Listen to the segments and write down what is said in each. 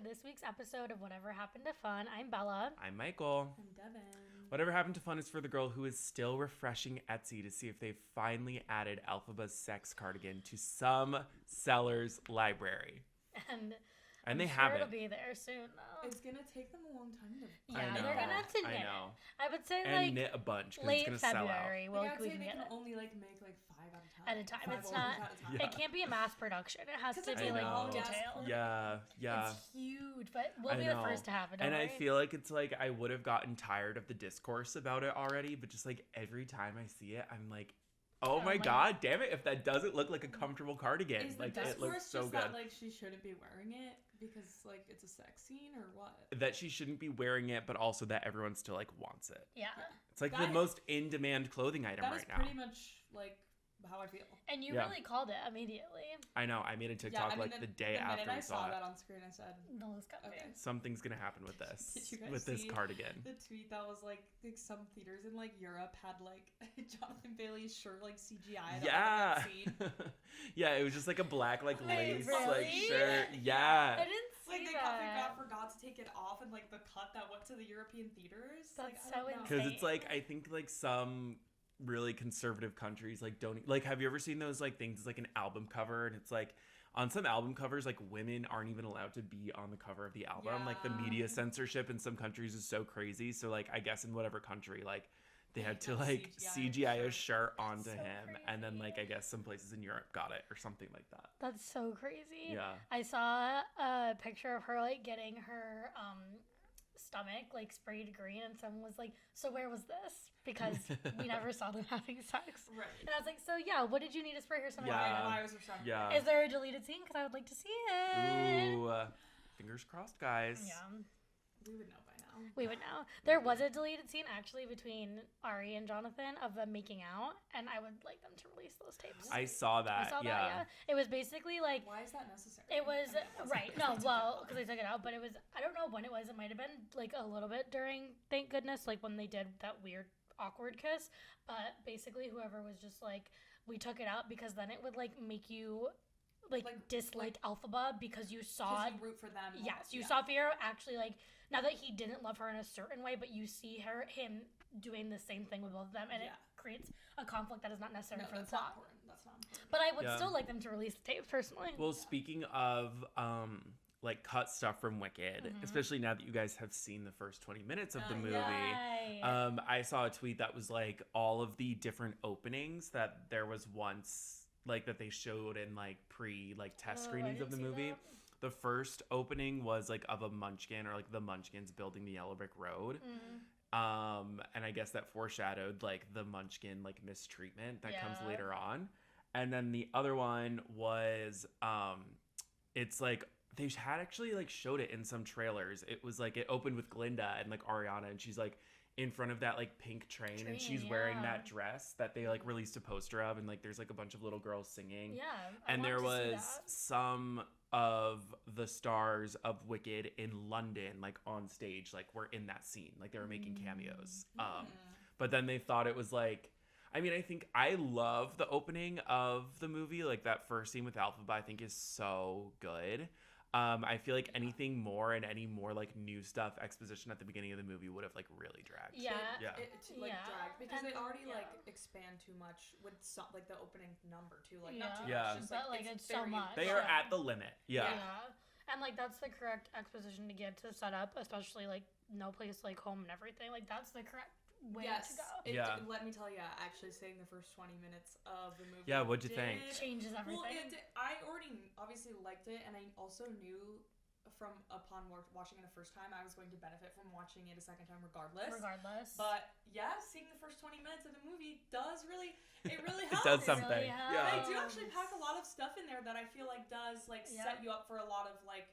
this week's episode of Whatever Happened to Fun. I'm Bella. I'm Michael. I'm Devin. Whatever Happened to Fun is for the girl who is still refreshing Etsy to see if they've finally added Elphaba's sex cardigan to some seller's library. And they haven't. It'll be there soon, though. It's gonna take them a long time to. Yeah, they're gonna have to knit it. I would say and knit a bunch because it's gonna February. sell Well, out. we can get it. it Only make 5 at a time. It's not. It can't be a mass production. It has to be detailed. Yeah. It's huge, but we'll be the first to have it. And I feel like it's like I would have gotten tired of the discourse about it already, but just like every time I see it, I'm like, oh my god, damn it! If that doesn't look like a comfortable cardigan, like it looks so good. That, like she shouldn't be wearing it because like it's a sex scene or what? That she shouldn't be wearing it, but also that everyone still like wants it. Yeah. It's like the most in-demand clothing item right now. That is pretty much like how I feel. And you really called it immediately. I know. I made a TikTok the day after I saw that on screen. I said, "No, it's got okay. Something's gonna happen with this. Did you guys with this cardigan?" The tweet that was like some theaters in like Europe had like Jonathan Bailey's shirt like CGI. Yeah. Yeah, it was just like a black like lace like shirt. Yeah. I didn't see they forgot to take it off and like the cut that went to the European theaters. That's so insane. Because it's like I think like some really conservative countries like don't like have you ever seen those like things? It's like an album cover and it's like on some album covers like women aren't even allowed to be on the cover of the album. Like the media censorship in some countries is so crazy. So like I guess in whatever country like they had to like CGI a shirt onto him crazy. And then like I guess some places in Europe got it or something like that. That's so crazy. Yeah. I saw a picture of her like getting her stomach like sprayed green and someone was like, so where was this? Because we never saw them having sex. Right. And I was like, so yeah, what did you need to spray her stomach green? Yeah. Is there a deleted scene? Because I would like to see it. Ooh, fingers crossed, guys. Yeah. We would know by now. We would know. There was a deleted scene actually between Ari and Jonathan of them making out, and I would like them to release those tapes. I saw that. Yeah. It was basically like. Why is that necessary? It was right. No, well, because they took it out, but it was. I don't know when it was. It might have been like a little bit during. Thank goodness, like when they did that weird awkward kiss. But basically, whoever was just like, we took it out because then it would like make you. Like dislike Elphaba because you saw you root for them. Yes, you saw Fiyero actually like not that he didn't love her in a certain way, but you see him doing the same thing with both of them, and it creates a conflict that is not necessary for the plot. That's not important. But I would still like them to release the tapes personally. Well, speaking of like cut stuff from Wicked, especially now that you guys have seen the first 20 minutes of the movie, I saw a tweet that was like all of the different openings that there was once. Like that they showed in like test screenings of the movie. The first opening was like of a munchkin or like the munchkins building the yellow brick road. And I guess that foreshadowed like the munchkin like mistreatment that comes later on. And then the other one was it's like they had actually like showed it in some trailers. It was like it opened with Glinda and like Ariana and she's like in front of that like pink train and she's wearing that dress that they like released a poster of and like there's like a bunch of little girls singing. Yeah. And there was some of the stars of Wicked in London like on stage like were in that scene. Like they were making cameos. But then they thought it was like I mean, I think I love the opening of the movie. Like that first scene with Elphaba I think is so good. I feel like anything more and any more like new stuff exposition at the beginning of the movie would have like really dragged. Drag because they already like expand too much with like the opening number too. Like not too much, just like it's so much. They are at the limit. Yeah. And like that's the correct exposition to get to set up, especially like no place like home and everything. Like that's the correct way to go. Let me tell you, actually seeing the first 20 minutes of the movie. Yeah, what'd you think? Changes everything. Well, I already obviously liked it, and I also knew from upon watching it the first time, I was going to benefit from watching it a second time regardless. But yeah, seeing the first 20 minutes of the movie really helps. It does something. Really They do actually pack a lot of stuff in there that I feel like does like set you up for a lot of like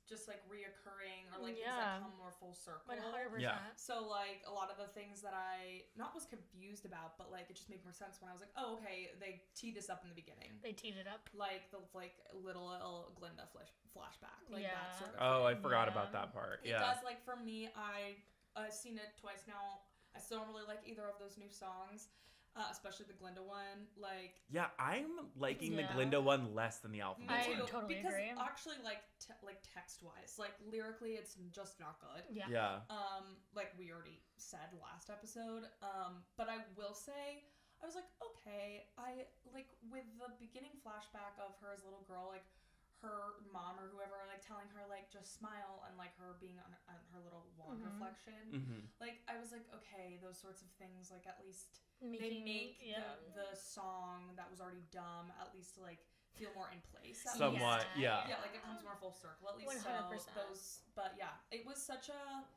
just like reoccurring or like things that come more full circle. 100%. So like a lot of the things that I was confused about, but like it just made more sense when I was like, oh okay, they teed this up in the beginning. They teed it up. Like the like little Glinda flashback, like that sort of. Oh, thing. I forgot about that part. It does like for me. I've seen it twice now. I still don't really like either of those new songs. especially the Glinda one. Like, yeah, I'm liking the Glinda one less than the Elphaba one. I totally because agree. Actually, like text-wise, like lyrically, it's just not good. Yeah. Like we already said last episode. But I will say, I was like, okay, I like with the beginning flashback of her as a little girl, like her mom or whoever, like telling her like just smile, and like her being on her little wand reflection. Like I was like, okay, those sorts of things, like at least they make the song that was already dumb at least like feel more in place. Somewhat, yeah, like it comes more full circle at least. 100%. So those, but yeah, it was such a,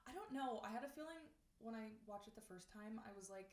I don't know, I had a feeling when I watched it the first time, I was like,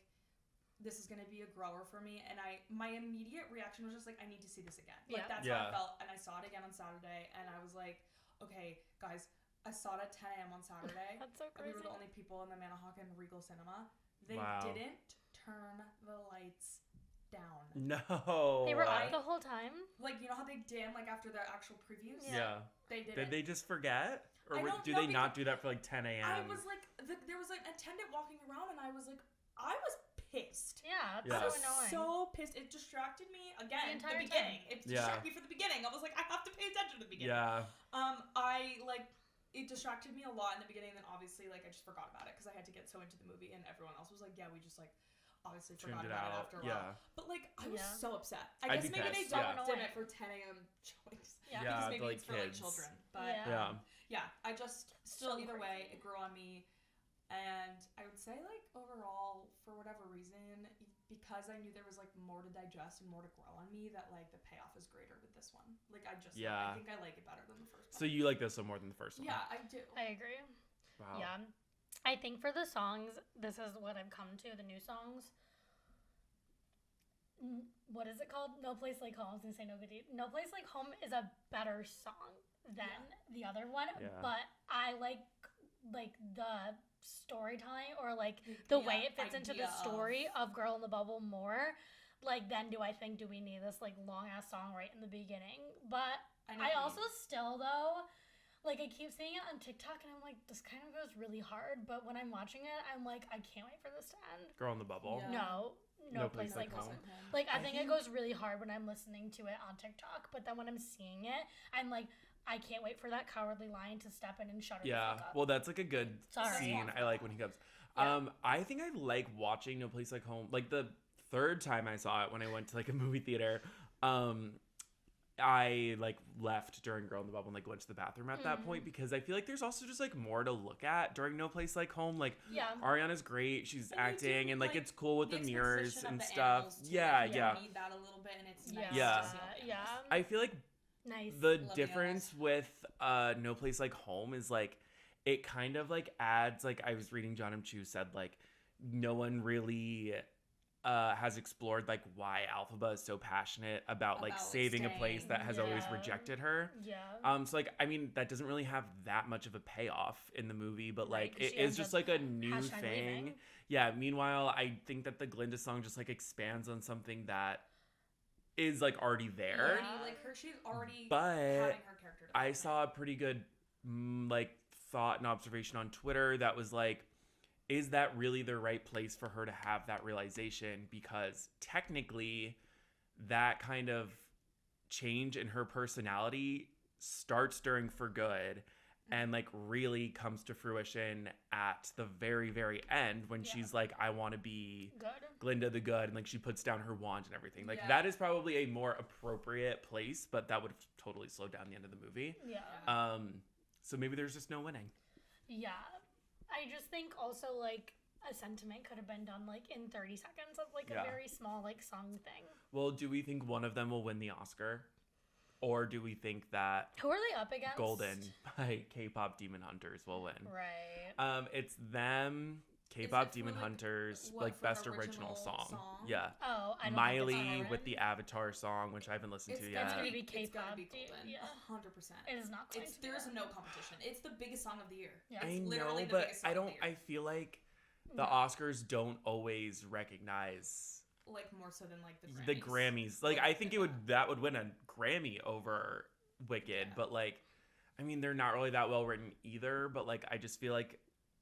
this is going to be a grower for me, and my immediate reaction was just like, I need to see this again. Like that's how I felt, and I saw it again on Saturday, and I was like, okay, guys, I saw it at 10 a.m. on Saturday. That's so crazy. We were the only people in the Manahawk and Regal Cinema. They didn't turn the lights down. No. They were up the whole time? Like, you know how they dim, like, after the actual previews? Yeah. They didn't. Did they just forget? Or do they not do that for like 10 a.m.? I was like, there was like an attendant walking around, and I was like, I was pissed. Yeah, I was so annoying. So pissed. It distracted me again. The beginning. It distracted me for the beginning. I was like, I have to pay attention to the beginning. Yeah. It distracted me a lot in the beginning, and then obviously like I just forgot about it because I had to get so into the movie, and everyone else was like, yeah, we just like obviously forgot about it after a while. But like I was so upset. I guess maybe they don't dim it for 10 a.m. choice. Because maybe it's for like children. But I just still either way it grew on me. And I would say, like, overall, for whatever reason, because I knew there was, like, more to digest and more to grow on me, that, like, the payoff is greater with this one. Like, I just, I think I like it better than the first one. So you like this one more than the first one? Yeah, I do. I agree. Wow. Yeah. I think for the songs, this is what I've come to, the new songs. What is it called? No Place Like Home. I was going to say No Place Like Home is a better song than the other one. Yeah. But I like the storytelling or like the way it fits into the story of Girl in the Bubble more. Like, then do we need this like long ass song right in the beginning? But I also still though, like I keep seeing it on TikTok and I'm like, this kind of goes really hard, but when I'm watching it I'm like, I can't wait for this to end. Girl in the Bubble? No Place Like Home. Like I think it goes really hard when I'm listening to it on TikTok, but then when I'm seeing it I'm like, I can't wait for that cowardly lion to step in and shut her the fuck up. Well, that's like a good scene. I like when he comes. I think I like watching No Place Like Home. Like the third time I saw it when I went to like a movie theater, I like left during Girl in the Bubble and like went to the bathroom at that point because I feel like there's also just like more to look at during No Place Like Home. Like Ariana's great, she's acting and like it's cool with the mirrors and stuff. Yeah. You need that a little bit, and it's nice. Yeah. I feel like the difference with No Place Like Home is like it kind of like adds, like I was reading John M. Chu said like no one really has explored like why Elphaba is so passionate about like saving a place that has always rejected her. So like I mean that doesn't really have that much of a payoff in the movie, but like it is just like a new thing. Meanwhile I think that the Glinda song just like expands on something that is like already there. She's already but having her character. I saw a pretty good like thought and observation on Twitter that was like, is that really the right place for her to have that realization? Because technically that kind of change in her personality starts during For Good and like really comes to fruition at the very, very end when she's like, I want to be Glinda the Good, and like she puts down her wand and everything. Like that is probably a more appropriate place, but that would have totally slowed down the end of the movie. So maybe there's just no winning. I just think also like a sentiment could have been done like in 30 seconds of like a very small like song thing. Well, do we think one of them will win the Oscar? Or do we think that who are they up against? Golden by K-pop Demon Hunters will win. Right. It's them, K-pop Demon Hunters, like best original song. Yeah. Oh, I don't Miley with the Avatar song, which I haven't listened to yet. It's gonna be K-pop. It's gonna be Golden. 100%. It is not going to be. There's no competition. It's the biggest song of the year. I know, but I feel like the Oscars don't always recognize like more so than like the Grammys. Like I think that would win a Grammy over Wicked, but like I mean they're not really that well written either, but like I just feel like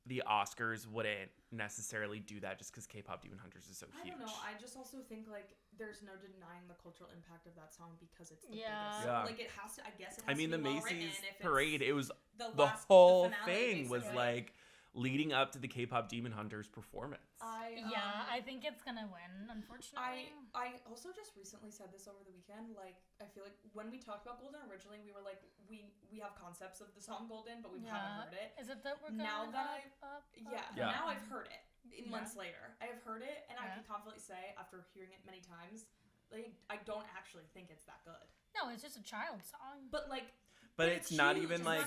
the Oscars wouldn't necessarily do that just because K-pop Demon Hunters is so huge. I don't know. I just also think like there's no denying the cultural impact of that song because it's the biggest. Yeah. Like it has to. I guess it has to be the well Macy's written parade. It was the whole finale, thing was basically. like leading up to the K-pop Demon Hunters performance. I think it's gonna win, unfortunately. I also just recently said this over the weekend. Like, I feel like when we talked about Golden originally, we were like, we have concepts of the song Golden, but we haven't heard it. Is it that we're going now that up? Now I've heard it. Months later, I have heard it, and I can confidently say, after hearing it many times, like I don't actually think it's that good. No, it's just a child song. But like. But it's not even like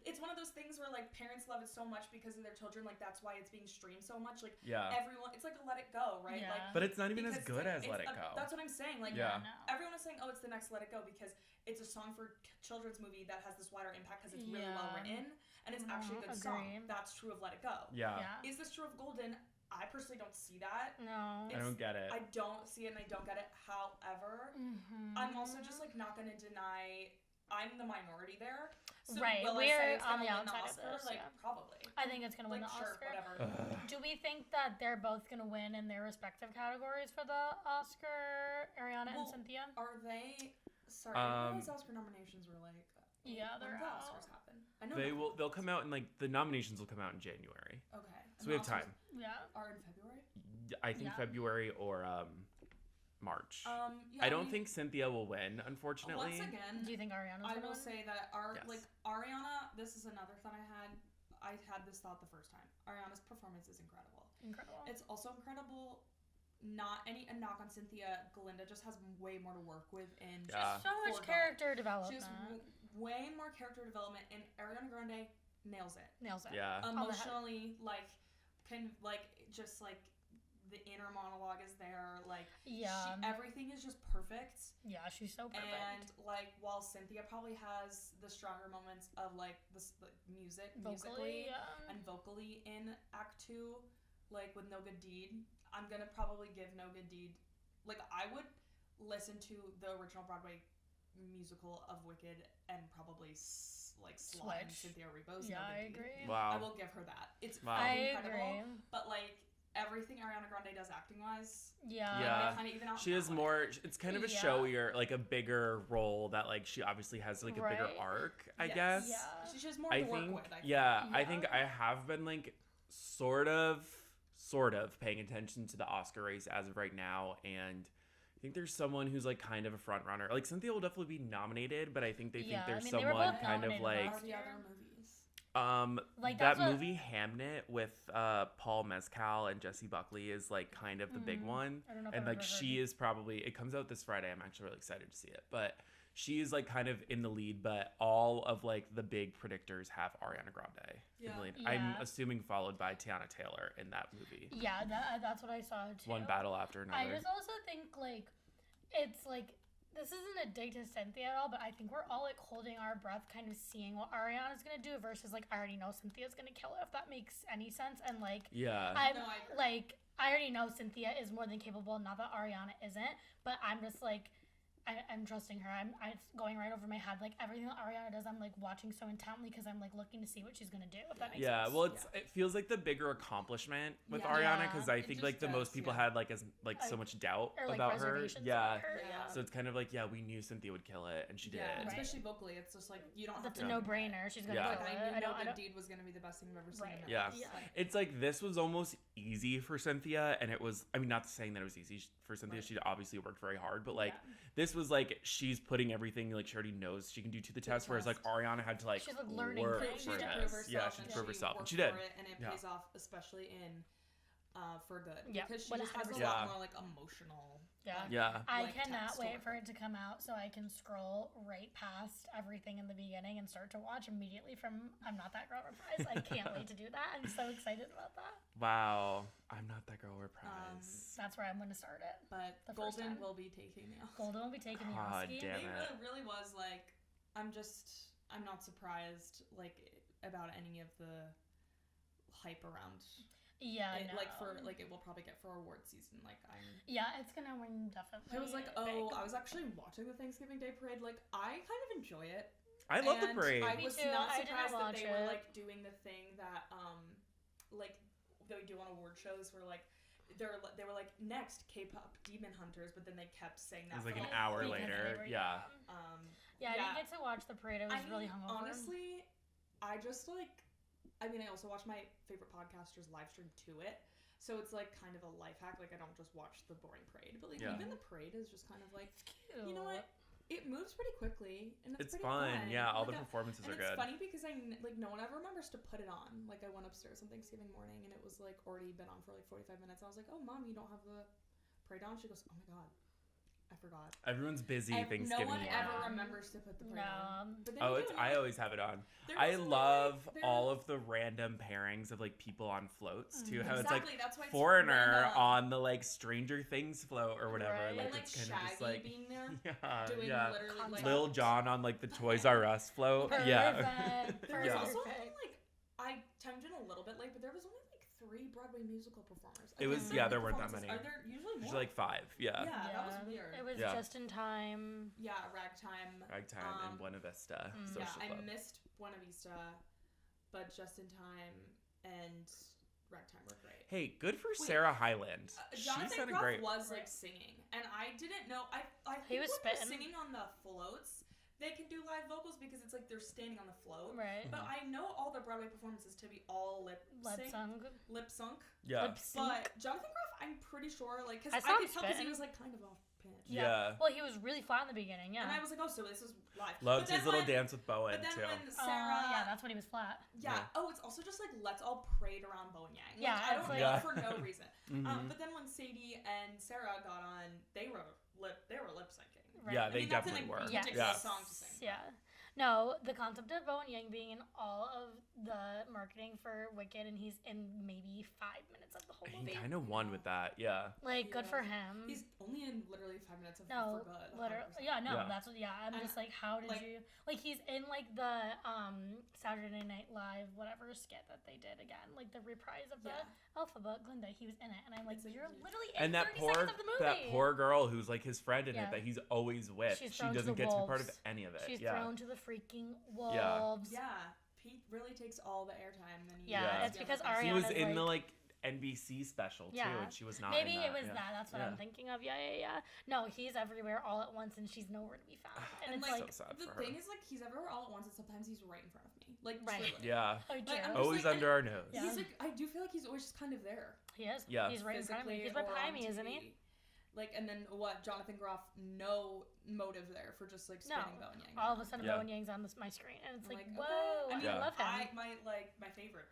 it's one of those things where like parents love it so much because of their children, like that's why it's being streamed so much. Like everyone, it's like a Let It Go, right? Yeah. Like, but it's not even as good as Let It Go. That's what I'm saying. Like everyone is saying, oh, it's the next Let It Go because it's a song for children's movie that has this wider impact because it's really well written and it's actually a good song. That's true of Let It Go. Yeah. Is this true of Golden? I personally don't see that. No. I don't get it. I don't see it and I don't get it. However, I'm also just like not going to deny I'm the minority there. So right. We're on the outside of this. Like, probably. I think it's going to win the Oscar. Whatever. Do we think that they're both going to win in their respective categories for the Oscar, Ariana and Cynthia? Are they... Sorry, I didn't realize Oscar nominations were like... Yeah, they're when out. the Oscars happen. I know They'll come out in like... The nominations will come out in January. Okay. So we have time. Are in February? I think February or... March. I don't think Cynthia will win, unfortunately. Once again, do you think Ariana's I will say that Ariana, this is another thought I had this thought the first time. Ariana's performance is incredible. It's also incredible. Not any a knock on Cynthia. Glinda just has way more to work with and so much character development. She has way more character development, and Ariana Grande nails it. Yeah. Emotionally, the inner monologue is there, everything is just perfect. Yeah, she's so perfect. And while Cynthia probably has the stronger moments of the musically and vocally in Act 2, with No Good Deed, I'm gonna probably give No Good Deed. I would listen to the original Broadway musical of Wicked and probably slot in Cynthia Erivo's No Good Deed. I agree. I Wow. will give her that. It's agree. incredible. But everything Ariana Grande does acting wise, they kind of even out. She has more. It's kind of a showier, a bigger role that she obviously has a bigger arc, I guess. Yeah, she has more to work with. I think I have been sort of paying attention to the Oscar race as of right now, and I think there's someone who's kind of a front runner. Cynthia will definitely be nominated, but I think they think there's someone kind of Are the other movies? That movie Hamnet with Paul Mescal and Jessie Buckley is kind of the big one. I don't know if and I've ever she is probably, it comes out this Friday. I'm actually really excited to see it. But she is kind of in the lead, but all of the big predictors have Ariana Grande. Yeah. I'm assuming followed by Tiana Taylor in that movie. Yeah, that's what I saw too. One battle after another. I just also think it's this isn't a dig to Cynthia at all, but I think we're all holding our breath, kind of seeing what Ariana's gonna do versus I already know Cynthia's gonna kill it, if that makes any sense. And I already know Cynthia is more than capable. Not that Ariana isn't, but I'm just I'm trusting her. I'm going right over my head. Everything that Ariana does, I'm watching so intently because I'm looking to see what she's gonna do. If that makes sense. Yeah, well, it feels like the bigger accomplishment with Ariana because I think the most people had so much doubt or, about her. Yeah. So it's kind of we knew Cynthia would kill it, and she did. Especially vocally, it's just you don't. That's a no-brainer. She's gonna kill it. I knew No Good Deed was gonna be the best thing I've ever seen. Right. Yeah. It's this was almost easy for Cynthia, and it was. I mean, not saying that it was easy for Cynthia. She obviously worked very hard, but this was she's putting everything she already knows she can do to the test, whereas Ariana had to she's learning work things. for She had to this. prove herself, Yeah, she had to prove herself, and she did. And it pays off, especially in For Good, because she 100%. just has a lot more emotional. I cannot wait for it to come out so I can scroll right past everything in the beginning and start to watch immediately from I'm Not That Girl Reprise. I can't wait to do that. I'm so excited about that. Wow, I'm Not That Girl Reprise. That's where I'm going to start it. But Golden will be taking the Oscar. Golden will be taking the Oscar. Damn it. It really was I'm not surprised about any of the hype around. Yeah, it, no. It will probably get for award season. Yeah, it's gonna win definitely. It was I was actually watching the Thanksgiving Day parade. I kind of enjoy it. I love the parade. I was not surprised that they were doing the thing that like they do on award shows where like they were like next K-pop Demon Hunters, but then they kept saying that. It was like an hour later. Yeah. I didn't get to watch the parade. I was really hungover. Honestly, I just like. I mean, I also watch my favorite podcasters live stream to it. So it's like kind of a life hack. Like I don't just watch the boring parade, but like even the parade is just kind of like, you know what? It moves pretty quickly and it's pretty fun. Yeah, all the like performances are good. It's funny because no one ever remembers to put it on. Like I went upstairs on Thanksgiving morning and it was like already been on for like 45 minutes. I was like, "Oh, Mom, you don't have the parade on?" She goes, "Oh my God, I forgot." Everyone's busy Thanksgiving morning. No one ever remembers to put the parade on. But then I always have it on. I love all of the random pairings of like people on floats too. How it's like Foreigner on the like Stranger Things float or whatever. Right. Like and, it's kind Shaggy of just like being there, doing literally like Lil Jon on like the Toys R Us float. Perfect. There was also only like I timed in a little bit late, but there was only like 3 Broadway musical performers. It was there weren't that many. Are there usually more? Usually like 5. Yeah, that was weird. It was just in time. Yeah, Ragtime and Buena Vista. Social Club. I missed Buena Vista, but Just in Time and Ragtime were great. Hey, good for Sarah Hyland. She sounded great. Was like singing, and I didn't know. I he was when they're singing on the floats. They can do live vocals because it's like they're standing on the float. Right. But I know all the Broadway performances to be all lip sunk. Yeah. But Jonathan Groff, I'm pretty sure, like, because I could tell because he was like kind of off pitch. Yeah. Well, he was really flat in the beginning. Yeah. And I was like, oh, so this is live. Loved his little dance with Bowen but then too. When Sarah, that's when he was flat. Yeah. Oh, it's also just like let's all parade around Bowen Yang. Like, Yeah. I don't know for no reason. But then when Sadie and Sarah got on, they were lip syncing. Right. Yeah, they definitely were. That's a ridiculous song to sing. Yeah. No, the concept of Bowen Yang being in all of the marketing for Wicked and he's in maybe 5 minutes of the whole movie. He kind of won with that, yeah. Like, good for him. He's only in literally 5 minutes of For Good. Literally, that's what, I'm just like, how did you, like, he's in, like, the Saturday Night Live, whatever skit that they did again, like, the reprise of the Elphaba, Glinda, he was in it, and I'm like, you're literally in 30 seconds of the movie. That poor girl who's, like, his friend in it that he's always with, she doesn't get to be part of any of it. She's thrown to the freaking wolves. Yeah. Pete really takes all the airtime. It's because Ariana. He was in the like NBC special too, and she was not. Maybe in that. It was that. That's what I'm thinking of. Yeah. No, he's everywhere all at once, and she's nowhere to be found. And it's like so sad the thing is, like, he's everywhere all at once, and sometimes he's right in front of me. Like, right. Truly. Yeah. Like, always under our nose. Yeah. He's like, I do feel like he's always just kind of there. He is. Yeah. He's right in front of me. He's right behind me, isn't he? Like, and then what? Jonathan Groff, no motive there for just like spinning Bowen Yang. All of a sudden, Bowen Yang's on my screen, and it's like, whoa! Okay. I mean, I love him. My favorite,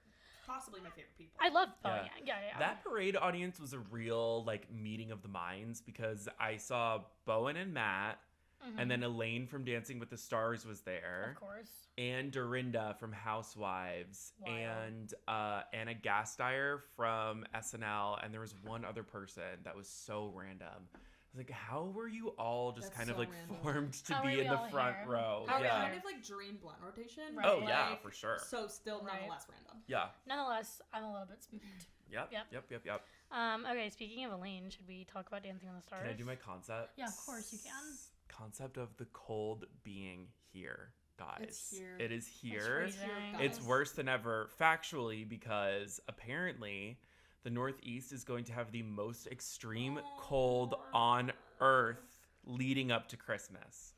possibly my favorite people. I love Bowen Yang. Yeah. That parade audience was a real like meeting of the minds because I saw Bowen and Matt, and then Elaine from Dancing with the Stars was there, of course, and Dorinda from Housewives, and Anna Gasteyer from SNL, and there was one other person that was so random. I was like, how were you all just kind of like formed to be in the front row? Kind of like dream blend rotation. Right. Oh yeah, for sure. So still nonetheless random. Yeah. Nonetheless, I'm a little bit spooked. Yep. Okay, speaking of Elaine, should we talk about Dancing on the Stars? Can I do my concept? Yeah, of course you can. Concept of the cold being here, guys. It's here. It is here. It's worse than ever factually because apparently the Northeast is going to have the most extreme cold on Earth leading up to Christmas.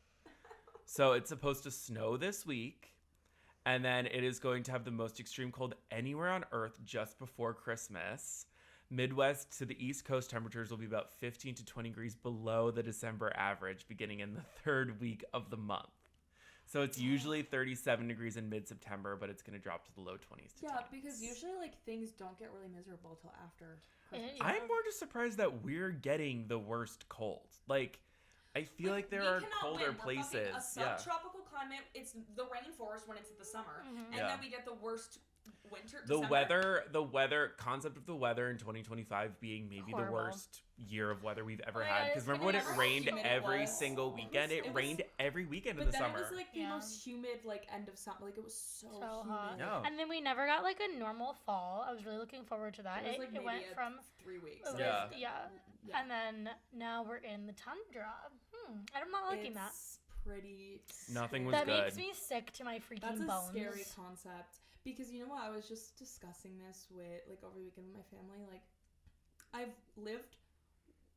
So it's supposed to snow this week, and then it is going to have the most extreme cold anywhere on Earth just before Christmas. Midwest to the East Coast temperatures will be about 15 to 20 degrees below the December average beginning in the third week of the month. So it's usually 37 degrees in mid-September, but it's going to drop to the low 20s to 10s. Because usually like things don't get really miserable till after Christmas. I'm more just surprised that we're getting the worst cold. Like, I feel like there are colder places. A subtropical climate, it's the rainforest when it's in the summer, and then we get the worst winter. The weather concept of the weather in 2025 being maybe the worst year of weather we've ever had. Because remember when it rained every single weekend? It rained every weekend in the summer. But then it was like the most humid like end of summer. Like it was so hot. No. And then we never got like a normal fall. I was really looking forward to that. It was like it went from 3 weeks. And then now we're in the tundra. I'm not liking that. Pretty. Nothing was that good. That makes me sick to my freaking bones. That's a scary concept. Because you know what? I was just discussing this with, like, over the weekend with my family. Like, I've lived,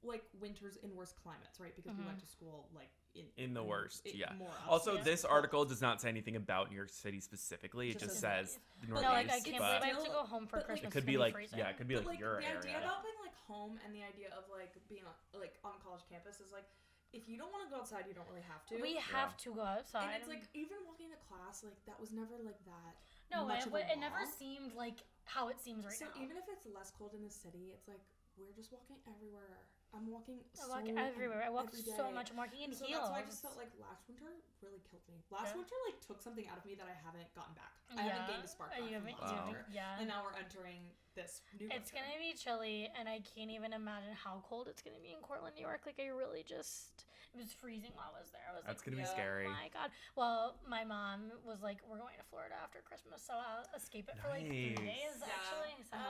like, winters in worse climates, right? Because we went to school, like, in the worst, more also, this article does not say anything about New York City specifically. It just says the Northeast. No, like, I can't believe I have to go home for Christmas. It could be like, freezing. yeah, it could be like your area. The idea about being, like, home and the idea of, like, being, like, on college campus is, like, if you don't want to go outside, you don't really have to. We have to go outside. And it's, like, even walking to class, like, that was never, like, that No, much it never seemed like how it seems right now. So even if it's less cold in the city, it's, like, we're just walking everywhere. I'm walking everywhere. I walk so much. I'm walking in heels. That's why I just felt like last winter really killed me. Last winter, like, took something out of me that I haven't gotten back. I haven't gained a spark back from last winter. Yeah. And now we're entering this new winter. It's going to be chilly, and I can't even imagine how cold it's going to be in Cortland, New York. Like, I really just... It was freezing while I was there. I was That's going to be scary. Oh, my God. Well, my mom was like, we're going to Florida after Christmas, so I'll escape it for, like, 3 days, actually. So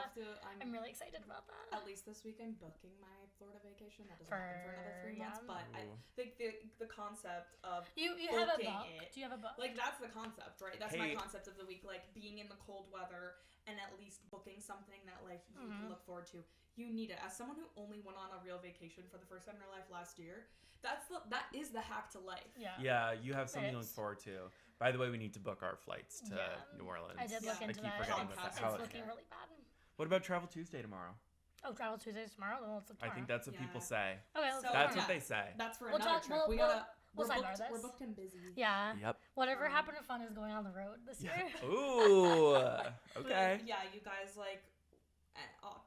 I'm really excited about that. At least this week I'm booking my Florida vacation. That doesn't happen for another 3 months. But I think the concept of you have a book. Do you have a book? Like, that's the concept, right? That's my concept of the week. Like, being in the cold weather and at least booking something that, like, you can look forward to. You need it. As someone who only went on a real vacation for the first time in her life last year, that is the hack to life. Yeah, you have something to look forward to. By the way, we need to book our flights to New Orleans. I did look into that. It's looking really bad. What about Travel Tuesday tomorrow? Oh, Travel Tuesday tomorrow? Then let's look tomorrow. I think that's what people say. Okay, that's what they say. That's for another trip. We're booked and busy. Yeah. Yep. Whatever happened to fun is going on the road this year. Ooh. Okay. But, you guys, like,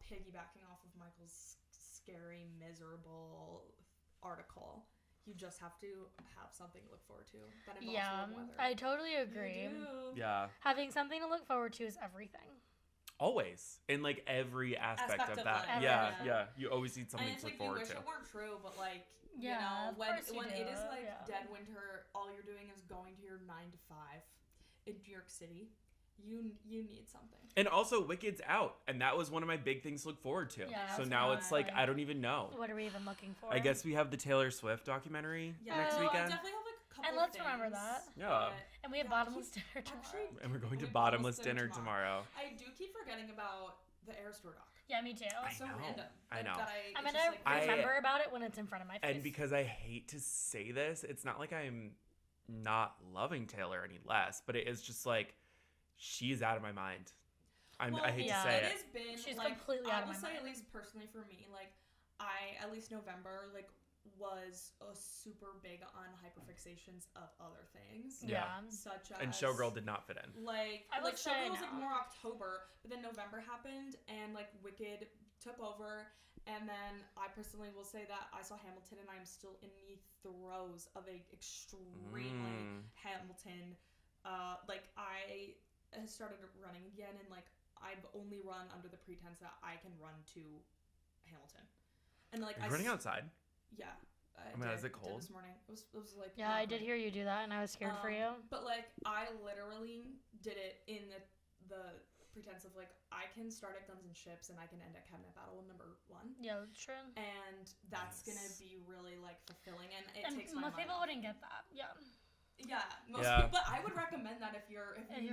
piggybacking off of Michael's scary, miserable article, you just have to have something to look forward to that involves warm weather. I totally agree. Yeah. Having something to look forward to is everything. Always. In, like, every aspect of that. Life. Yeah. You always need something to look forward to. I wish it weren't true, but, like, you know, when it is, like, dead winter, all you're doing is going to your 9 to 5 in New York City. You need something. And also, Wicked's out, and that was one of my big things to look forward to. Yeah, so now it's like, I don't even know. What are we even looking for? I guess we have the Taylor Swift documentary next weekend. I definitely have, like, a couple and let's things, remember that. Yeah. And we have bottomless dinner tomorrow. And we're going to bottomless dinner tomorrow. I do keep forgetting about the Air Store doc. Yeah, me too. It's so random. I know. I'm going to remember about it when it's in front of my face. And because I hate to say this, it's not like I'm not loving Taylor any less, but it is just like, she's out of my mind. I hate to say it. It has been, she's like, completely out of my mind. I will say, at least personally for me, like, at least November, like, was a super big on hyperfixations of other things. Yeah. Such as... And Showgirl did not fit in. Showgirl was, like, more October, but then November happened, and, like, Wicked took over, and then I personally will say that I saw Hamilton, and I'm still in the throes of a extremely Hamilton, like, I has started running again, and, like, I've only run under the pretense that I can run to Hamilton. And, like, Are you running outside? Yeah. Is it cold? This morning. It was like... Yeah, I did hear you do that, and I was scared for you. But, like, I literally did it in the pretense of, like, I can start at Guns and Ships, and I can end at Cabinet Battle number 1. Yeah, that's true. And that's gonna be really, like, fulfilling, and it takes my most people wouldn't get that. Yeah. Yeah, most people, but I would recommend that if you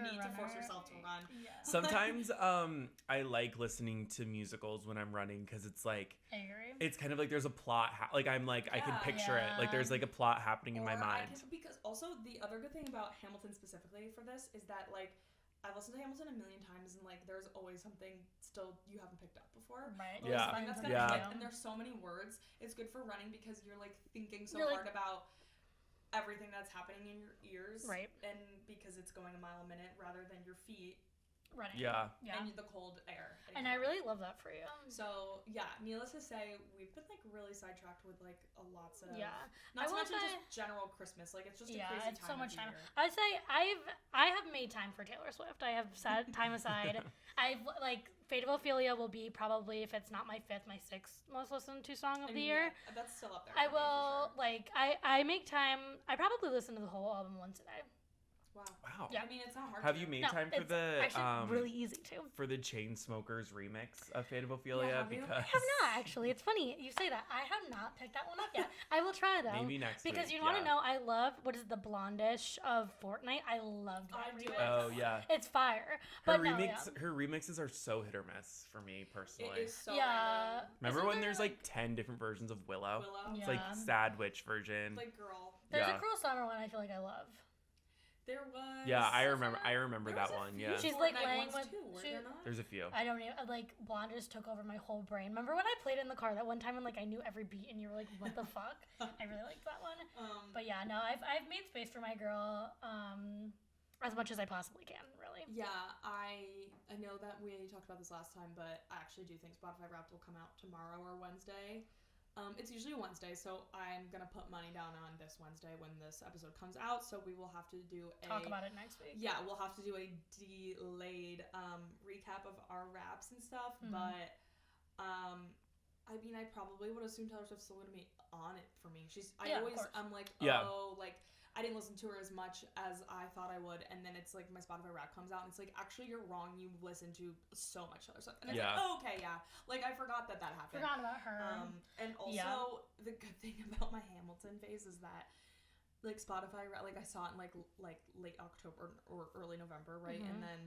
need to force yourself to run. Yeah. Sometimes I like listening to musicals when I'm running because it's like, I agree. It's kind of like there's a plot, I can picture it. Like there's like a plot happening in my mind. Because also the other good thing about Hamilton specifically for this is that, like, I've listened to Hamilton a million times, and, like, there's always something still you haven't picked up before. Right. Yeah. That's gonna hit, and there's so many words. It's good for running because you're, like, thinking so hard about everything that's happening in your ears, right? And because it's going a mile a minute rather than your feet running, and the cold air. And I really love that for you. So needless to say, we've been, like, really sidetracked with, like, lots of not to mention just general Christmas. Like, it's just a crazy time. It's so much time. I'd say I have made time for Taylor Swift. I have set time aside. I've, like, Fate of Ophelia will be probably, if it's not my 5th, my 6th most listened to song of the year. Yeah, that's still up there. I will, like, I make time. I probably listen to the whole album once a day. Wow. Yeah. I mean, it's not hard. Have you made time for the actually really easy too for the Chainsmokers remix of Fate of Ophelia? Yeah, because I have not actually. It's funny you say that. I have not picked that one up yet. I will try though. Maybe next because week, you want to know. I love what is it, the Blondish of Fortnite. I love that remix. Oh yeah, it's fire. Her remixes are so hit or miss for me personally. It is so yeah. Remember when there's like 10 different versions of Willow? Yeah. It's like Sad Witch version. Like girl. There's a Cruel Summer one I feel like I love. There was. Yeah, I remember that one. Yeah. She's like laying with. There's a few. I don't even like Blonde just took over my whole brain. Remember when I played it in the car that one time and like I knew every beat and you were like, what the fuck? I really liked that one. But yeah, no, I've made space for my girl as much as I possibly can, really. Yeah, I know that we talked about this last time, but I actually do think Spotify Wrapped will come out tomorrow or Wednesday. It's usually a Wednesday, so I'm going to put money down on this Wednesday when this episode comes out, so we will have to do talk about it next week. Yeah, we'll have to do a delayed recap of our raps and stuff, but I mean, I probably would assume Taylor Swift's still going to be on it for me. I'm like, like, I didn't listen to her as much as I thought I would, and then it's like my Spotify Wrap comes out, and it's like, actually, you're wrong. You listen to so much other stuff, and it's like, oh, okay, yeah. Like I forgot that happened. Forgot about her. And also the good thing about my Hamilton phase is that like Spotify, like I saw it in like late October or early November, right, and then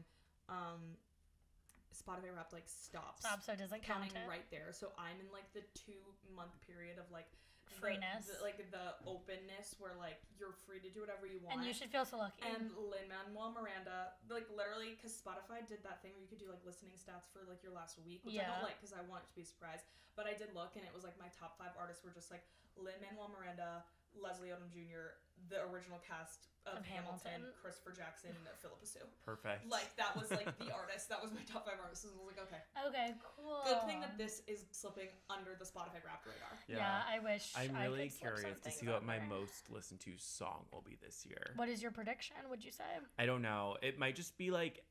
Spotify Wrapped like stops, so it doesn't counting count it. right there. So I'm in like the 2-month period of like freeness, the openness where like you're free to do whatever you want, and you should feel so lucky. And Lin-Manuel Miranda, like literally, because Spotify did that thing where you could do like listening stats for like your last week, which I don't like because I want it to be a surprise. But I did look, and it was like my top 5 artists were just like Lin-Manuel Miranda, Leslie Odom Jr., the original cast of Hamilton, Christopher Jackson, Philippa Sue. Perfect. Like that was like the artist. That was my top 5 artists. And I was like, okay. Okay, cool. Good thing that this is slipping under the Spotify Wrapped radar. Yeah, I wish. I'm really curious to see what my most listened to song will be this year. What is your prediction? Would you say? I don't know. It might just be like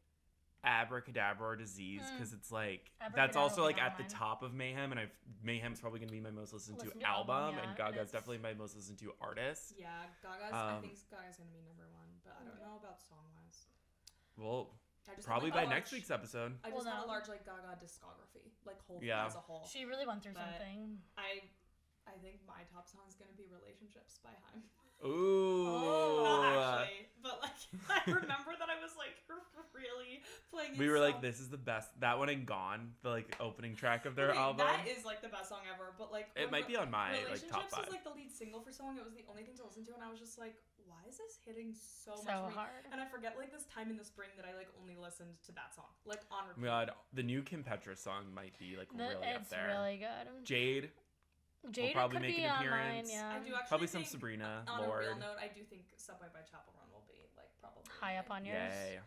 Abracadabra or Disease, because it's like that's also like at the top of Mayhem, and Mayhem's probably gonna be my most listened to album, and Gaga's definitely my most listened to artist. Yeah, I think Gaga's gonna be number 1, but I don't know about song wise. Well, probably by next week's episode. I just had a large like Gaga discography, like whole as a whole. She really went through something. I think my top song is gonna be Relationships by Haim. Ooh. Not actually, but like I remember that I was like really playing. We were like, this is the best. That one and Gone, the like opening track of their album. That is like the best song ever. But like it might be on my like top 5. Was like the lead single for song. It was the only thing to listen to, and I was just like, why is this hitting so much hard? And I forget like this time in the spring that I like only listened to that song like on repeat. God, the new Kim Petras song might be like really up there. It's really good. Jade will probably make an appearance. Yeah. I do actually probably think, some Sabrina. On Lord. a real note, I do think Subway by Chapel Run will be like probably high up on yours. Yay.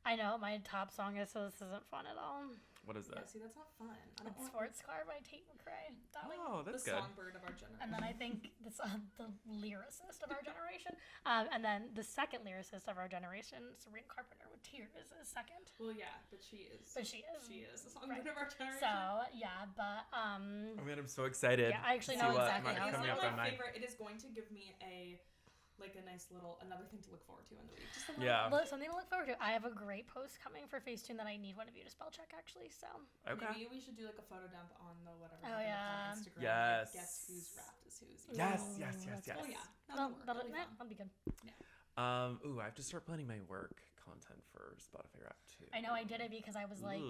I know my top song is, so this isn't fun at all. What is that? Yeah, see, that's not fun. It's Sports Car by Tate McRae. That's the good. songbird of our generation. And then I think the lyricist of our generation. And then the second lyricist of our generation, Sabrina Carpenter with Tears, is second. Well, yeah, but she is. She is the songbird of our generation. So, yeah, but... oh, man, I'm so excited. Yeah, I actually know exactly how coming up on my favorite. It is going to give me a nice little another thing to look forward to in the week. Just something to look forward to. I have a great post coming for Facetune that I need one of you to spell check actually. So maybe we should do like a photo dump on the whatever. Oh yeah. On Instagram. Yes. Like, guess who's wrapped is who's. Yes. Oh yeah. That'll be good. Yeah. I have to start planning my work content for Spotify Wrapped too. I know I did it because I was like,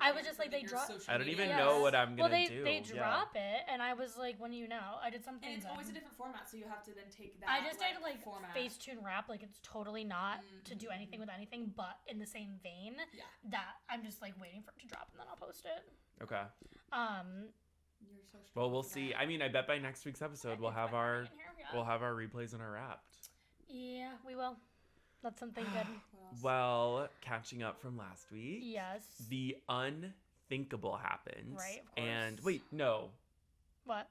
I was just like they drop. I don't even know what I'm gonna do. They drop it, and I was like, when you know, I did something. And it's always a different format, so you have to then take that. I just did like format. Facetune Wrap, like it's totally not to do anything with anything, but in the same vein. Yeah. That I'm just like waiting for it to drop, and then I'll post it. Okay. You're so strong. Well, we'll see. I mean, I bet by next week's episode we'll have our replays and our Wrapped. Yeah, we will. That's something good. Well, catching up from last week. Yes. The unthinkable happened. Right, of course. And wait, no. What?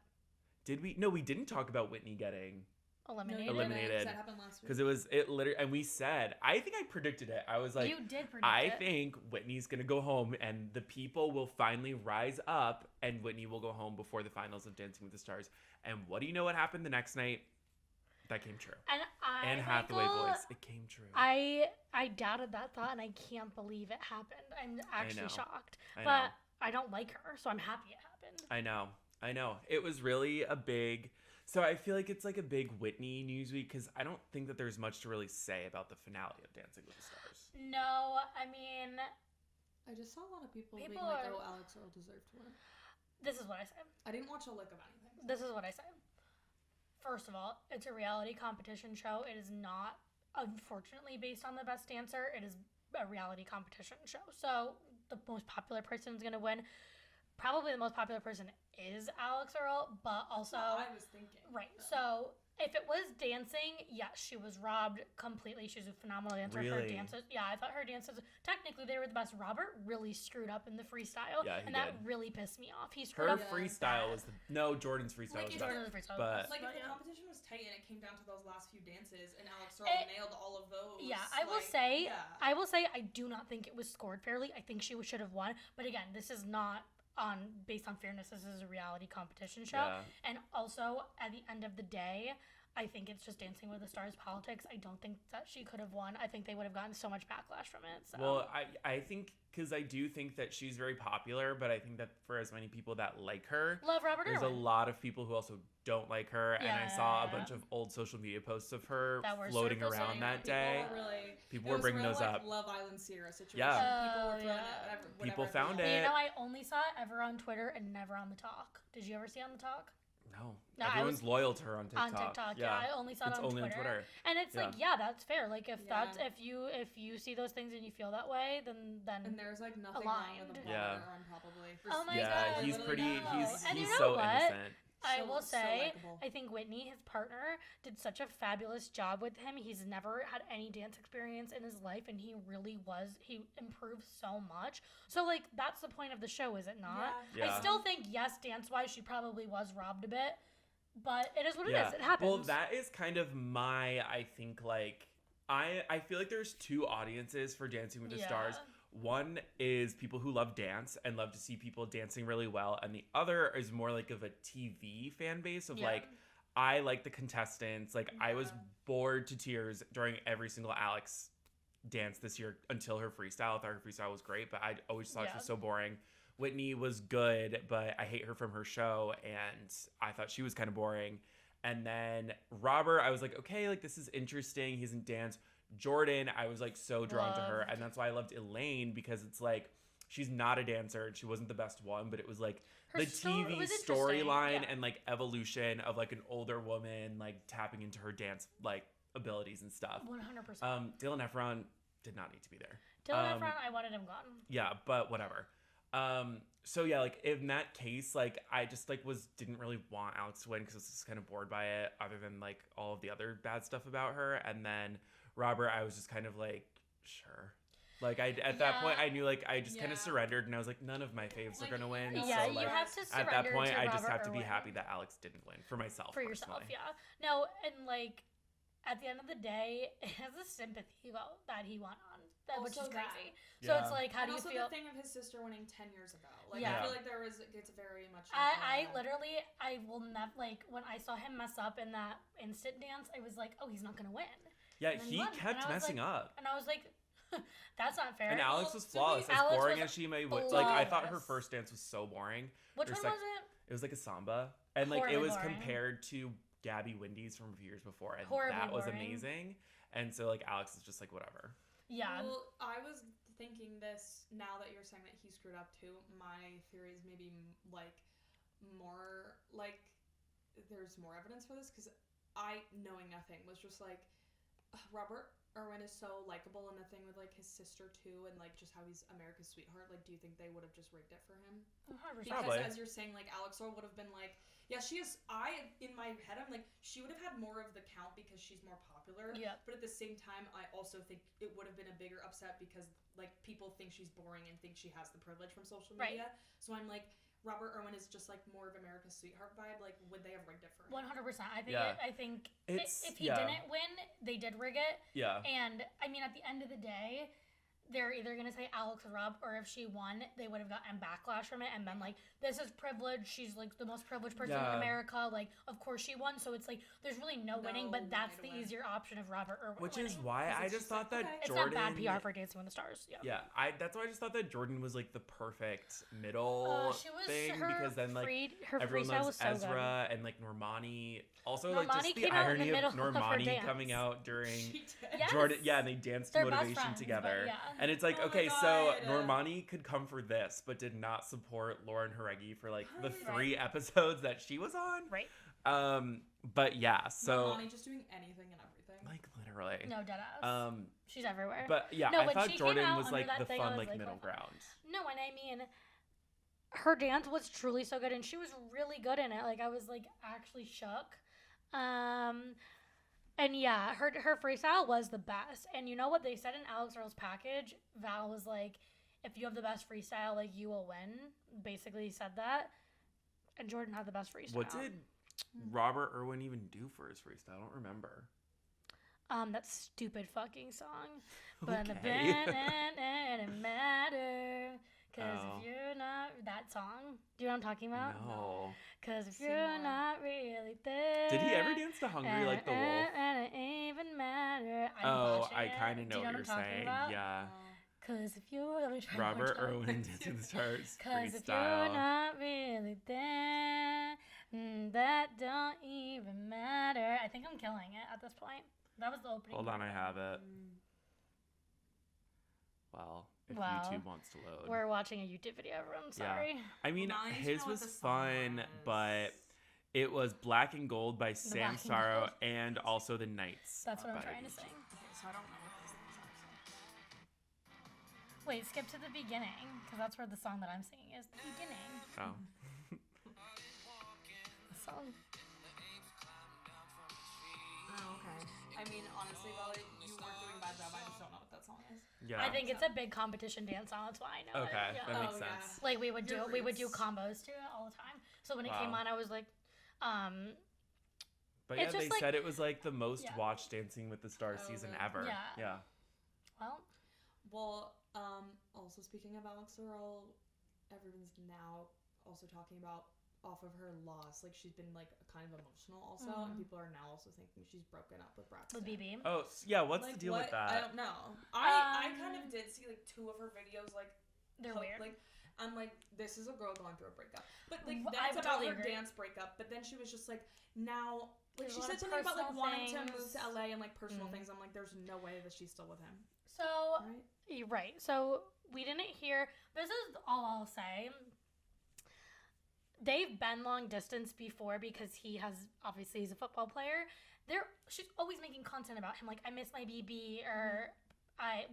Did we? No, we didn't talk about Whitney getting eliminated. That happened last week. Because it literally, and we said, I think I predicted it. I was like, you did predict I think Whitney's gonna go home, and the people will finally rise up, and Whitney will go home before the finals of Dancing with the Stars. And what do you know? What happened the next night? That came true. And Anne Hathaway voice. It came true. I doubted that thought, and I can't believe it happened. I'm actually shocked. But I don't like her, so I'm happy it happened. I know. It was really a big... So I feel like it's like a big Whitney news week because I don't think that there's much to really say about the finale of Dancing with the Stars. No, I mean... I just saw a lot of people being like, oh, Alex Earl deserved to win. This is what I say. I didn't watch a lick of anything. This is what I say. First of all, it's a reality competition show. It is not, unfortunately, based on the best dancer. It is a reality competition show. So the most popular person is going to win. Probably the most popular person is Alex Earl, but also... I was thinking. Right. So if it was dancing, yes, she was robbed completely. She's a phenomenal dancer. Really? Her dances, yeah, I thought her dances, technically they were the best. Robert really screwed up in the freestyle. Yeah, and that really pissed me off. He screwed Her up. freestyle was Jordan's freestyle was better. Jordan's freestyle. But like if the competition was tight and it came down to those last few dances and Alex Earl nailed all of those. Yeah, I will say I do not think it was scored fairly. I think she should have won. But again, this is not based on fairness. This is a reality competition show. Yeah. And also at the end of the day, I think it's just Dancing with the Stars politics. I don't think that she could have won. I think they would have gotten so much backlash from it. So. Well, I think, because I do think that she's very popular, but I think that for as many people that like her, love Robert there's Irwin. a lot of people who also don't like her. And I saw a bunch of old social media posts of her floating around that day. People were bringing those up. Love Island Sierra situation. Yeah. People found it. You know, I only saw it ever on Twitter and never on the Talk. Did you ever see it on the Talk? No, everyone's loyal to her on TikTok. On TikTok, yeah. I only saw it on Twitter. And it's like, that's fair. Like if if you see those things and you feel that way, then and there's like nothing wrong with the blogger probably. Oh my god, he's pretty. And he's you know so what? innocent. I will say, I think Whitney, his partner, did such a fabulous job with him. He's never had any dance experience in his life, and he improved so much. So, like, that's the point of the show, is it not? Yeah. I still think, yes, dance-wise, she probably was robbed a bit, but it is what it is. It happens. Well, that is kind of I think, like, I feel like there's two audiences for Dancing with the Stars. One is people who love dance and love to see people dancing really well. And the other is more like of a TV fan base of like, I like the contestants. Like I was bored to tears during every single Alex dance this year until her freestyle. I thought her freestyle was great, but I always thought she was so boring. Whitney was good, but I hate her from her show. And I thought she was kind of boring. And then Robert, I was like, okay, like this is interesting. He doesn't dance. Jordan, I was like so drawn to her, and that's why I loved Elaine, because it's like she's not a dancer and she wasn't the best one, but it was like her the TV storyline and like evolution of like an older woman like tapping into her dance like abilities and stuff. 100%. Dylan Efron did not need to be there. Dylan Efron, I wanted him gone. Yeah, but whatever. So yeah, like in that case, like I just like didn't really want Alex to win because I was just kind of bored by it, other than like all of the other bad stuff about her. And then Robert, I was just kind of like, sure. Like at that point, I knew like I just kind of surrendered, and I was like, none of my faves are gonna win. Yeah, so, like, you have to surrender. At that point, to I just have to be Irwin. happy that Alex didn't win for myself. For yourself, No, and like at the end of the day, it has a sympathy vote that he won on, which is crazy. So it's like, how do you feel? Also, the thing of his sister winning 10 years ago. Like I feel like it's very much. I will never like when I saw him mess up in that instant dance. I was like, oh, he's not gonna win. Yeah, he kept messing up. And I was like, that's not fair. And Alex was flawless. As boring as she may be. Like, I thought her first dance was so boring. Which one was it? It was like a samba. And like it was compared to Gabby Wendy's from a few years before. And that was amazing. And so like Alex is just like, whatever. Yeah. Well, I was thinking this, now that you're saying that he screwed up too, my theory is maybe like more like there's more evidence for this, because I, knowing nothing, was just like, Robert Irwin is so likable, and the thing with like his sister too, and like just how he's America's sweetheart. Like, do you think they would have just rigged it for him? 100%. Because as you're saying, like Alex Earl would have been like, yeah, she is. In my head, I'm like, she would have had more of the count because she's more popular. Yeah. But at the same time, I also think it would have been a bigger upset because like people think she's boring and think she has the privilege from social media. Right. So I'm like, Robert Irwin is just like more of America's sweetheart vibe. Like, would they have rigged it for him? 100%. I think if he didn't win, they did rig it. Yeah. And I mean, at the end of the day, they're either going to say Alex or Rob, or if she won, they would have gotten backlash from it and been like, this is privilege. She's like the most privileged person in America. Like, of course she won. So it's like, there's really no winning, but that's the easier option of Robert Irwin. Which is why I just thought that Jordan. It's not bad PR for Dancing with the Stars. Yeah. That's why I just thought that Jordan was like the perfect middle thing, because then like everyone loves Ezra and like Normani. Also, like just the irony of Normani coming out during Jordan. Yeah, and they danced to Motivation together. And it's like, so Normani could come for this, but did not support Lauren Jareggi for like the 3 episodes that she was on. Right. But yeah, so Normani just doing anything and everything. Like literally. No, deadass. She's everywhere. But yeah, I thought Jordan was like the fun like middle ground. No, and I mean, her dance was truly so good, and she was really good in it. Like I was like actually shook. And yeah, her freestyle was the best. And you know what they said in Alex Earl's package? Val was like, if you have the best freestyle, like you will win. Basically said that. And Jordan had the best freestyle. What did Robert Irwin even do for his freestyle? I don't remember. That stupid fucking song. Okay. But it matter. Cause if you're not that song, do you know what I'm talking about? No. Cause if you're not really there. Did he ever dance to Hungry like the Wolf? And it even matter. I kind of know what you're saying. About? Yeah. Cause if you're Robert Irwin Dancing with the Stars Cause if you're not really there, that don't even matter. I think I'm killing it at this point. That was the opening. Hold on, I have it. Well. If YouTube wants to load. We're watching a YouTube video, everyone. Sorry. Yeah. I mean, his was fun, but it was Black and Gold by Sam Sorrow and also The Nights. That's what I'm trying to sing. Okay, so I don't know what this is. Wait, skip to the beginning, because that's where the song that I'm singing is. The beginning. Oh. The song. Oh, okay. I mean, honestly, though, you weren't doing a bad job. I just don't know what that song is. Yeah. I think it's a big competition dance song. That's why I know. Okay, it. Yeah. that makes sense. Like we would do combos to it all the time. So when it came on, I was like, But yeah, they said it was like the most watched Dancing with the Stars season ever. Yeah. Well, also speaking of Alex Earl, everyone's now also talking about off of her loss, like she's been like kind of emotional also, and people are now also thinking she's broken up with Braxton. With BB. Oh yeah, what's the deal with that? I don't know. I kind of did see like 2 of her videos, like they're weird. Like I'm like, this is a girl going through a breakup, but like that's about her dance breakup. But then she was just like, now like she said something about like wanting to move to LA and like personal things. I'm like, there's no way that she's still with him. So right. So we didn't hear. This is all I'll say. They've been long distance before because he's a football player. She's always making content about him, like I miss my BB, or I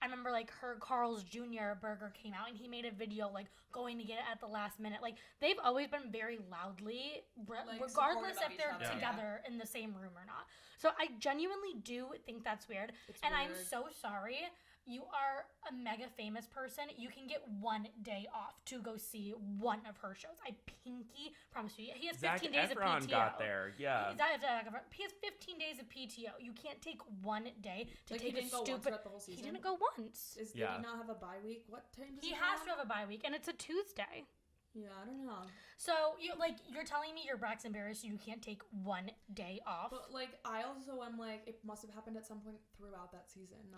remember like her Carl's Jr. burger came out and he made a video like going to get it at the last minute. Like they've always been very loudly, regardless if they're together in the same room or not. So I genuinely do think that's weird. And weird. I'm so sorry. You are a mega famous person. You can get 1 day off to go see one of her shows. I pinky promise you. He has 15 days Efron of PTO. Got there, yeah. He has 15 days of PTO. You can't take 1 day to take a stupid. He didn't go once the whole season? He didn't go once. Did he not have a bye week? What time does he has to have a bye week, and it's a Tuesday. Yeah, I don't know. So you're telling me you're Braxton Barris, you can't take 1 day off? But like I also am like, it must have happened at some point throughout that season, no?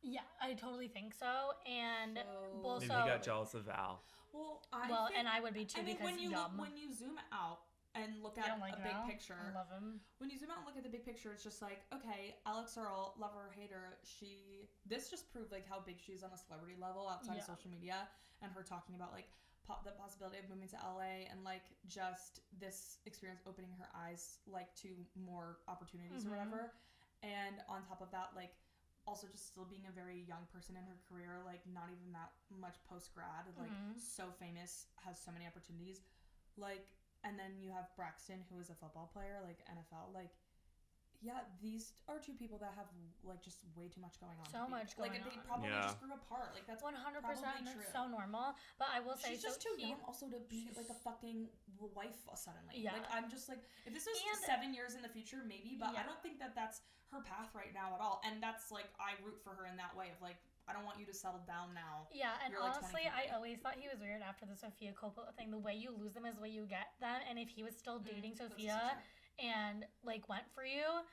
Yeah, I totally think so. And maybe he got jealous of Val. And I would be too, because when you zoom out and look at a big picture, I love him. When you zoom out and look at the big picture, it's just like, okay, Alex Earl, lover or hater, this just proved like how big she is on a celebrity level outside of social media, and her talking about like the possibility of moving to LA and like just this experience opening her eyes like to more opportunities or whatever. And on top of that, like also just still being a very young person in her career, like not even that much post-grad, like so famous, has so many opportunities, like, and then you have Braxton, who is a football player, like NFL, like, yeah, these are 2 people that have like just way too much going on. So much going on. Like they probably just grew apart. Like that's 100%. That's so normal. But I will say, she's just too young also to be like a fucking wife suddenly. Yeah. Like I'm just like, if this was 7 years in the future, maybe, but I don't think that that's her path right now at all. And that's like, I root for her in that way of like, I don't want you to settle down now. Yeah, and You're, like, honestly, 23. I always thought he was weird after the Sofia Coppola thing. The way you lose them is the way you get them. And if he was still dating Sofia and, like, went for you,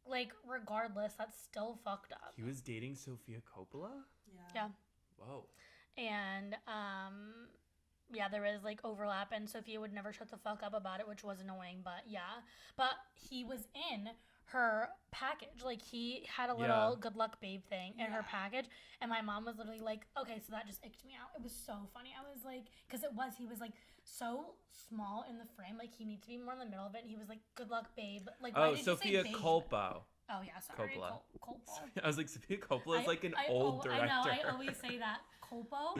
like, regardless, that's still fucked up. He was dating Sofia Coppola? Yeah. Whoa. And, yeah, there is, like, overlap, and Sofia would never shut the fuck up about it, which was annoying, but yeah. But he was in her package. Like, he had a little good luck babe thing in her package, and my mom was literally like, okay, so that just icked me out. It was so funny. I was like, because he was, like, so small in the frame, like, he needs to be more in the middle of it, and he was like, good luck babe. Like, why did Sofia you say babe? Coppola. Oh, yeah, sorry. Coppola. Coppola. I was like, Sofia Coppola is like an old director. I know, I always say that. Colpo?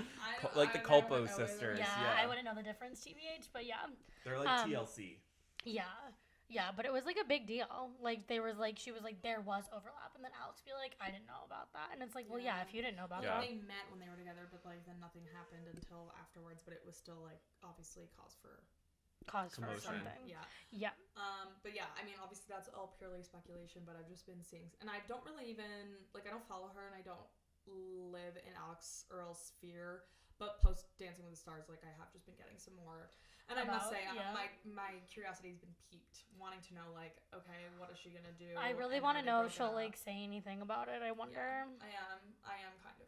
Like the Colpo sisters. Yeah, I wouldn't know the difference, TBH, but yeah. They're like TLC. Yeah, but it was like a big deal. Like, she was like, there was overlap, and then Alex be like, I didn't know about that. And it's like, well, yeah, if you didn't know about that. They met when they were together, but, like, then nothing happened until afterwards, but it was still, like, obviously cause for something. Yeah. But yeah, I mean, obviously that's all purely speculation, but I've just been seeing, and I don't really even, like, I don't follow her, and I don't live in Alex Earl's sphere, but post Dancing with the Stars, like, I have just been getting some more, and I must say, my curiosity's been piqued, wanting to know, like, okay, what is she gonna do? I really want to know if she'll, like, say anything about it. I wonder. Yeah, I am kind of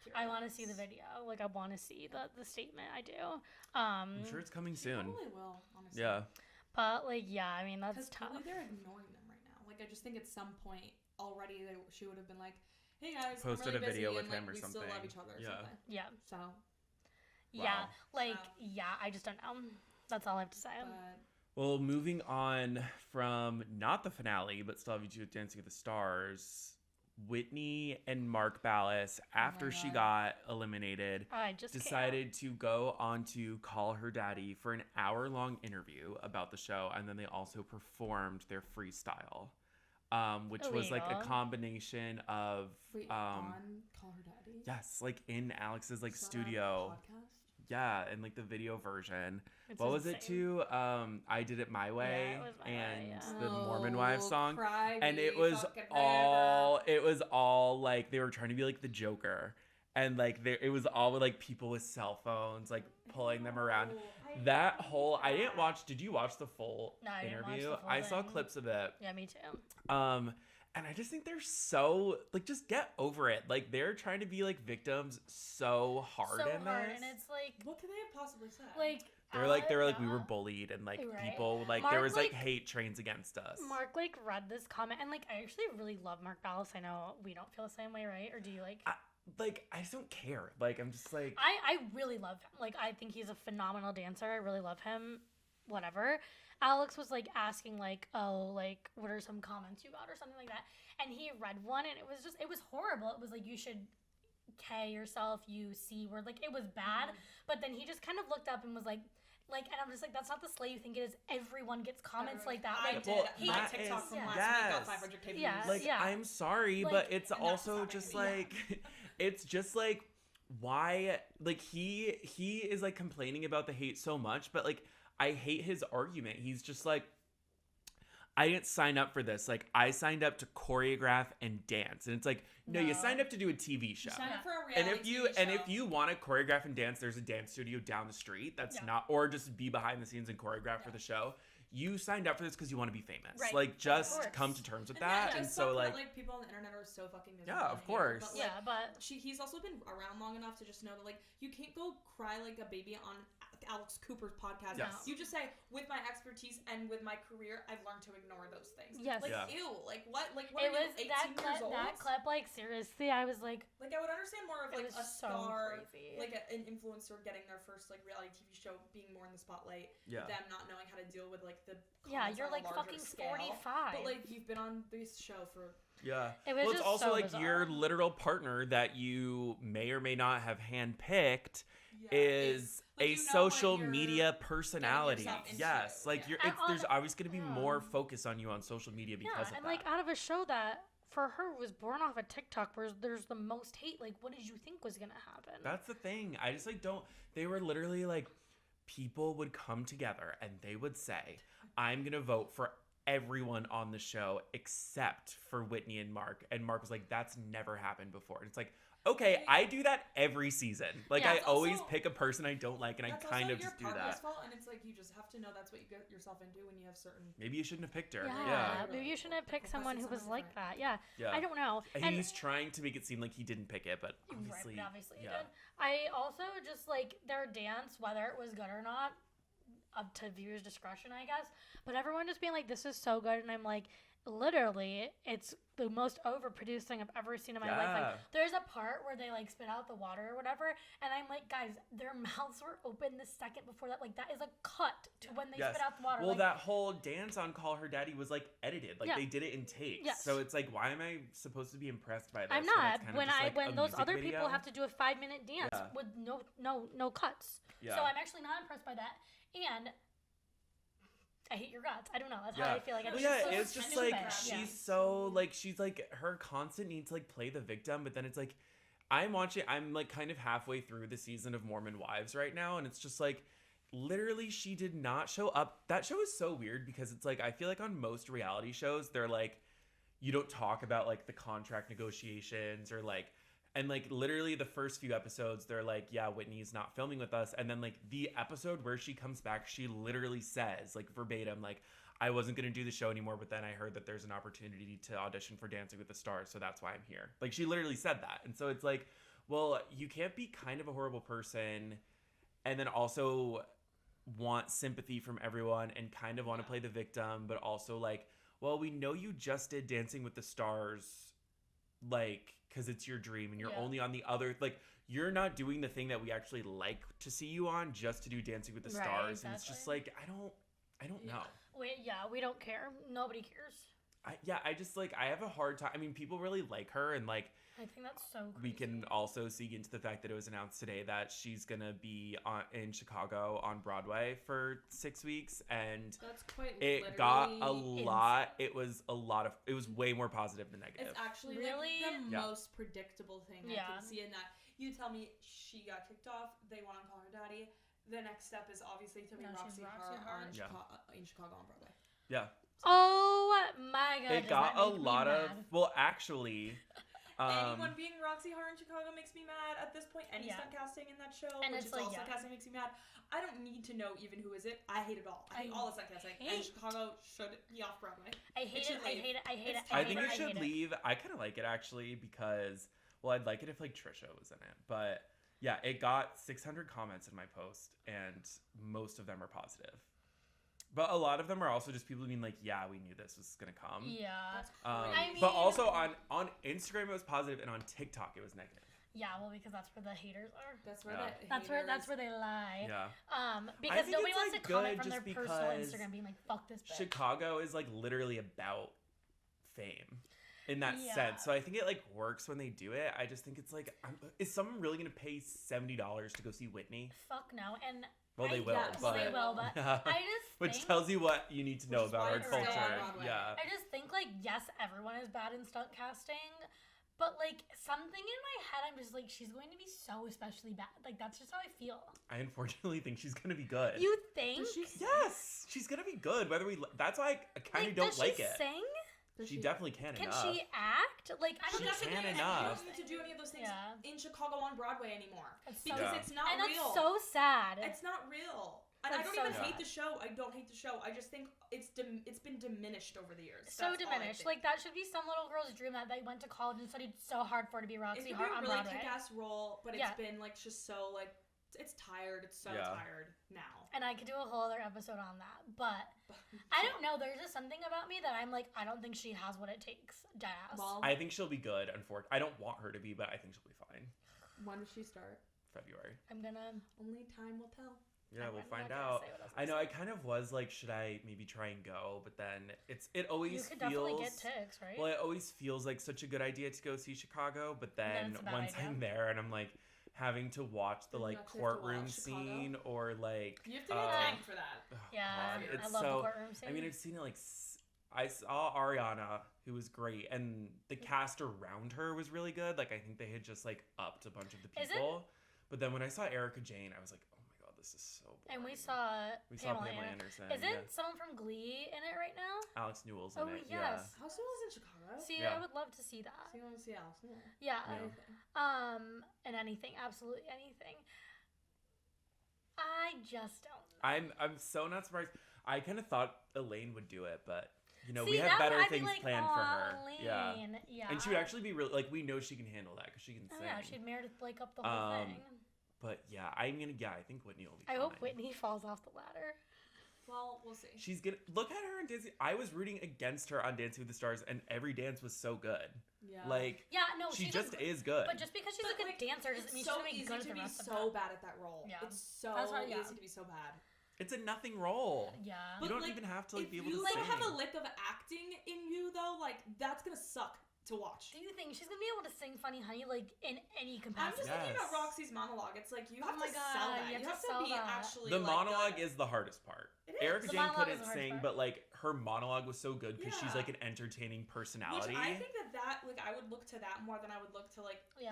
curious. I want to see the video. Like, I want to see the statement. I do. I'm sure it's coming soon. Probably will, honestly. Yeah. But, like, yeah, I mean, that's tough. Because they're ignoring them right now. Like, I just think at some point already she would have been like, hey guys, posted I'm really a video busy, with and, him or we something. We still love each other or something. Yeah. So. Yeah, I just don't know. That's all I have to say. Well, moving on from not the finale, but still having to do with Dancing with the Stars, Whitney and Mark Ballas, after she got eliminated, decided to go on to Call Her Daddy for an hour-long interview about the show, and then they also performed their freestyle, which was like a combination of on Call Her Daddy. Yes, like in Alex's like studio. Podcast? Yeah, and like the video version. What was it too? I Did It My Way, the Mormon Wives song. And it was all like they were trying to be like the Joker. And like it was all with like people with cell phones like pulling them around. I didn't watch. Did you watch the full interview? I saw clips of it. Yeah, me too. And I just think they're so like, just get over it. Like they're trying to be like victims so hard in this. And it's like, what could they have possibly said? Like they were like we were bullied and like people like Mark, there was like hate trains against us. Mark like read this comment and like I actually really love Mark Ballas. I know we don't feel the same way, right? Or do you like? I just don't care. Like I'm just like I really love him. Like I think he's a phenomenal dancer. I really love him. Whatever. Alex was like asking like, oh, like what are some comments you got or something like that, and he read one and it was horrible. It was like you should K yourself, you C word, like it was bad. But then he just kind of looked up and was like, and I'm just like, that's not the slay you think it is. Everyone gets comments like that. Like, my TikTok from last week got 500K views. Yeah, I'm sorry, but it's also just like, it's just like, why, like he is like complaining about the hate so much, but like, I hate his argument. He's just like, I didn't sign up for this. Like, I signed up to choreograph and dance. And it's like, no, you signed up to do a TV show. You signed up for a reality TV show. And if you want to choreograph and dance, there's a dance studio down the street. That's not, or just be behind the scenes and choreograph for the show. You signed up for this because you want to be famous. Right. Like, just come to terms with that. And so, like people on the internet are so fucking miserable. Yeah, of course. But he's also been around long enough to just know that, like, you can't go cry like a baby on Alex Cooper's podcast. Yes. You just say, with my expertise and with my career, I've learned to ignore those things. Yes. Like, ew. Like, what? Like, what it are was you, 18 years old? That clip, like, seriously, I was like... Like, I would understand more of, like, a star, crazy. like, an influencer getting their first, like, reality TV show being more in the spotlight. Yeah. Them not knowing how to deal with, like, the you're, like, fucking scale. 45. But, like, you've been on this show for... Yeah. It was it's also, so like, bizarre. your literal partner that you may or may not have handpicked is a social media personality. Yes. Like, there's always going to be more focus on you on social media because of that. And, like, out of a show that, for her, was born off of TikTok where there's the most hate, like, what did you think was going to happen? That's the thing. I just, like, they were literally, like, people would come together and they would say, I'm going to vote for everyone on the show except for Whitney and Mark. And Mark was like, that's never happened before. And it's like, Okay, I do that every season. Like, Yeah, I always pick a person I don't like, and I kind of just do that. Fault, and it's like you just have to know that's what you get yourself into when you have certain. Maybe you shouldn't have picked her. Yeah. Maybe you shouldn't have picked someone who was like that. Yeah. I don't know. And he's trying to make it seem like he didn't pick it, but obviously, obviously he did. I also just like their dance, whether it was good or not, up to viewers' discretion, I guess. But everyone just being like, "This is so good," and I'm like, literally, it's the most overproduced thing I've ever seen in my life. Like, there's a part where they like spit out the water or whatever, and I'm like, guys, their mouths were open the second before that. Like, that is a cut to when they spit out the water. Well, like, that whole dance on Call Her Daddy was like edited. Like they did it in takes. Yes. So it's like, why am I supposed to be impressed by this? I'm not. When those other people have to do a 5-minute dance with no cuts. Yeah. So I'm actually not impressed by that. And I hate your guts. I don't know. That's how I feel like. It's just like she's so like she's like her constant need to like play the victim, but then it's like I'm like kind of halfway through the season of Mormon Wives right now, and it's just like literally she did not show up. That show is so weird because it's like I feel like on most reality shows they're like you don't talk about like the contract negotiations or like. And, like, literally the first few episodes, they're like, yeah, Whitney's not filming with us. And then, like, the episode where she comes back, she literally says, like, verbatim, like, I wasn't going to do the show anymore, but then I heard that there's an opportunity to audition for Dancing with the Stars, so that's why I'm here. Like, she literally said that. And so it's like, well, you can't be kind of a horrible person and then also want sympathy from everyone and kind of want to play the victim, but also, like, well, we know you just did Dancing with the Stars, like, because it's your dream and you're only on the other, like, you're not doing the thing that we actually like to see you on just to do Dancing with the Stars. Exactly. And it's just like, I don't know. We don't care. Nobody cares. I just, like, I have a hard time. I mean, people really like her, and, like, I think that's so crazy. We can also see into the fact that it was announced today that she's going to be in Chicago on Broadway for 6 weeks, and that's quite it got a lot. It was way more positive than negative. It's actually really like the most predictable thing I can see in that. You tell me she got kicked off, they want to call her daddy. The next step is obviously to be Roxy Hart in Chicago on Broadway. Yeah. Oh my god. It got a lot of, well, actually, anyone being Roxy Hart in Chicago makes me mad at this point. Any stunt casting in that show, and which is like, stunt casting makes me mad. I don't need to know even who is it. I hate it all. I hate all the stunt casting. And Chicago should be off Broadway. I hate it. I think it should leave. I kind of like it actually because, well, I'd like it if like Trisha was in it, but yeah, it got 600 comments in my post, and most of them are positive. But a lot of them are also just people being like, yeah, we knew this was going to come. Yeah. But also on Instagram it was positive, and on TikTok it was negative. Yeah, well, because that's where the haters are. That's where that's where they lie. Yeah. Because nobody wants to comment from their personal Instagram being like, fuck this bitch. Chicago is like literally about fame in that sense. So I think it like works when they do it. I just think it's like, is someone really going to pay $70 to go see Whitney? Fuck no. And well, they will, but I just which tells you what you need to know about our culture. Yeah. I just think like, yes, everyone is bad in stunt casting, but like something in my head, I'm just like, she's going to be so especially bad. Like that's just how I feel. I unfortunately think she's going to be good. You think? Yes, she's going to be good. That's why I kind of don't like it. Does she sing? She definitely can enough. Can she act? Like, I don't know. She can enough. You don't need to do any of those things in Chicago on Broadway anymore. Because it's not real. And that's so sad. It's not real. And I don't even hate the show. I don't hate the show. I just think it's been diminished over the years. So diminished. Like, that should be some little girl's dream that they went to college and studied so hard for to be Roxy Hart on Broadway. It's a really kick-ass role, but it's been, like, just so, like, it's tired. It's so tired now. And I could do a whole other episode on that. But I don't know. There's just something about me that I'm like, I don't think she has what it takes. Jazz. Well, I think she'll be good. Unfortunately, I don't want her to be, but I think she'll be fine. When does she start? February. Only time will tell. Yeah, we'll find out. I know. I kind of was like, should I maybe try and go? But then it always feels. You could definitely get tics, right? Well, it always feels like such a good idea to go see Chicago. But then once I'm there and I'm like, having to watch the like courtroom scene or like you have to get tagged for that. I love the courtroom scene. I mean, I've seen it like I saw Ariana, who was great, and the cast around her was really good. Like I think they had just like upped a bunch of the people. But then when I saw Erica Jane, I was like, oh my god, this is so boring. And we saw Pamela Anderson. Isn't someone from Glee in it right now? Alex Newell's in it. Oh, yes. Alex Newell's in Chicago? See, I would love to see that. So you want to see Alex Newell? Yeah. Anything. And anything, absolutely anything. I just don't know. I'm so not surprised. I kind of thought Elaine would do it, but See, we have better things like, planned for her. Elaine. Yeah. And she would actually be really like we know she can handle that because she can sing. Yeah, she'd Meredith Blake up the whole thing. But yeah, I think Whitney will be. I hope Whitney falls off the ladder. Well, we'll see. She's gonna look at her on Dancing. I was rooting against her on Dancing with the Stars, and every dance was so good. Yeah. She just is good. But just because she's a good dancer doesn't mean she's gonna be good at the rest of it. It's so bad at that role. Yeah. It's so easy to be so bad. It's a nothing role. Yeah. You don't even have to be able to sing. If you have a lick of acting in you though, that's gonna suck to watch. Do you think she's gonna be able to sing Funny Honey in any capacity? I'm just thinking about Roxy's monologue. It's like you have to sell that. You have to be actually the monologue is the hardest part. Erika Jayne couldn't sing, but her monologue was so good because she's an entertaining personality. Which I think that I would look to that more than I would look to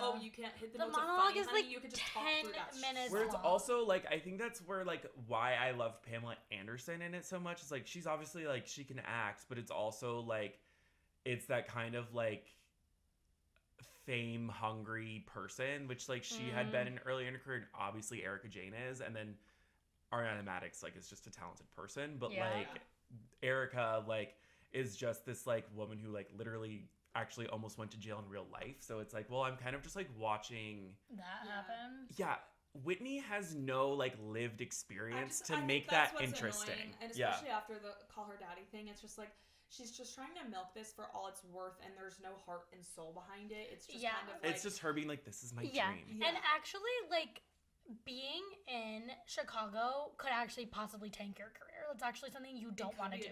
oh, you can't hit the notes monologue of Funny is Honey, you could just 10 talk through that minutes where it's also I think that's where why I love Pamela Anderson in it so much is she's obviously she can act, but it's also it's that kind of fame hungry person, which she had been earlier in her career, and obviously Erika Jayne is, and then Ariana Madix is just a talented person, but Erika is just this woman who literally actually almost went to jail in real life, so it's well, I'm kind of just watching that happen. Yeah, Whitney has no lived experience to make that interesting, annoying. And especially after the Call Her Daddy thing, it's just she's just trying to milk this for all it's worth, and there's no heart and soul behind it. It's just kind of it's just her being this is my dream. Yeah. And actually, being in Chicago could actually possibly tank your career. That's actually something you don't want to do.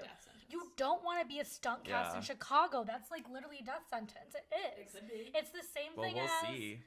You don't want to be a stunt cast in Chicago. That's literally a death sentence. It is. It could be. It's the same thing we'll as see.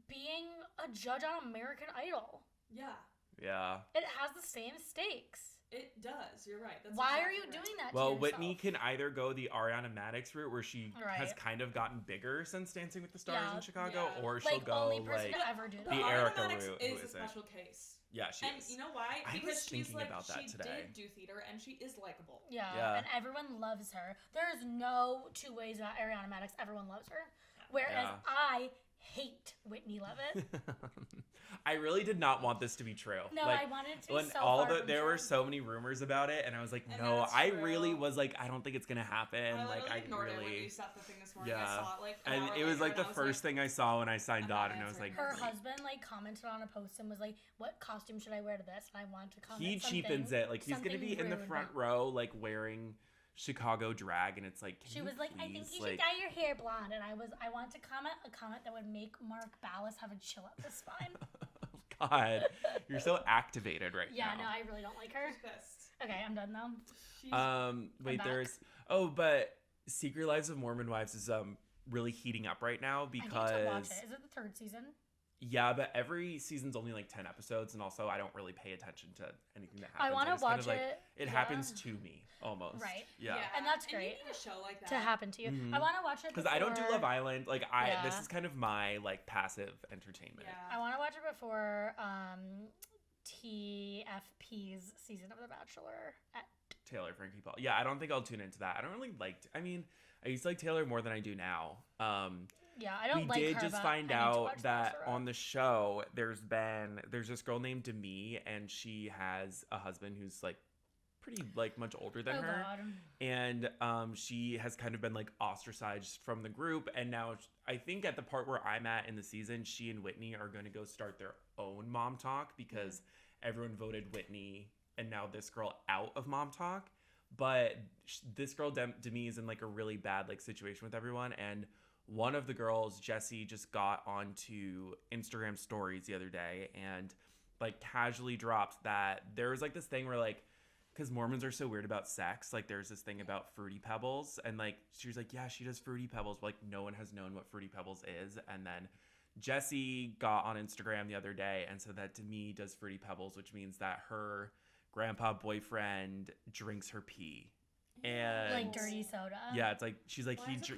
Being a judge on American Idol. Yeah. Yeah. It has the same stakes. It does. You're right. That's Why exactly are you right. doing that? Well, to Whitney yourself? can either go the Ariana Madix route, where she has kind of gotten bigger since Dancing with the Stars in Chicago, or she'll go only person to ever do that. the Erika route. Is a special case. Yeah, she and is. You know why? I Because was thinking about that she today. did do theater, and she is likable. Yeah, and everyone loves her. There's no two ways about Ariana Madix. Everyone loves her. Whereas I hate Whitney Levitt. I really did not want this to be true. No, I wanted to be so there were so many rumors about it, and I was no, I really was I don't think it's gonna happen. I ignored really it when you set the thing this morning. Yeah, I saw it, and it was the first thing I saw when I signed on, and I was her husband commented on a post and was what costume should I wear to this? And I wanted to comment. He cheapens it. He's gonna be in the front row, wearing Chicago drag, and it's she was I think you should dye your hair blonde, and I wanted to comment a comment that would make Mark Ballas have a chill up his spine. God, you're so activated right now. Yeah, no, I really don't like her. She's pissed. Okay, I'm done now. Wait, but Secret Lives of Mormon Wives is really heating up right now because I need to watch it. Is it the 3rd season? Yeah, but every season's only 10 episodes, and also I don't really pay attention to anything that happens. I want to watch it. It happens to me almost. Right. Yeah. And that's great. And you need a show like that to happen to you. Mm-hmm. I want to watch it because I don't do Love Island. This is kind of my passive entertainment. Yeah. I want to watch it before TFP's season of The Bachelor at Taylor Frankie Paul. Yeah, I don't think I'll tune into that. I don't really I used to like Taylor more than I do now. Yeah, I don't like her. We did just find out that on the show, there's this girl named Demi, and she has a husband who's pretty much older than her. God. And she has kind of been ostracized from the group, and now I think at the part where I'm at in the season, she and Whitney are going to go start their own Mom Talk because everyone voted Whitney and now this girl out of Mom Talk. But this girl Demi is in a really bad situation with everyone, and one of the girls, Jessie, just got onto Instagram stories the other day and casually dropped that there was this thing where because Mormons are so weird about sex, there's this thing about Fruity Pebbles, and she was yeah, she does Fruity Pebbles, but no one has known what Fruity Pebbles is. And then Jessie got on Instagram the other day and said that Demi does Fruity Pebbles, which means that her grandpa boyfriend drinks her pee. And dirty soda. Yeah, it's she's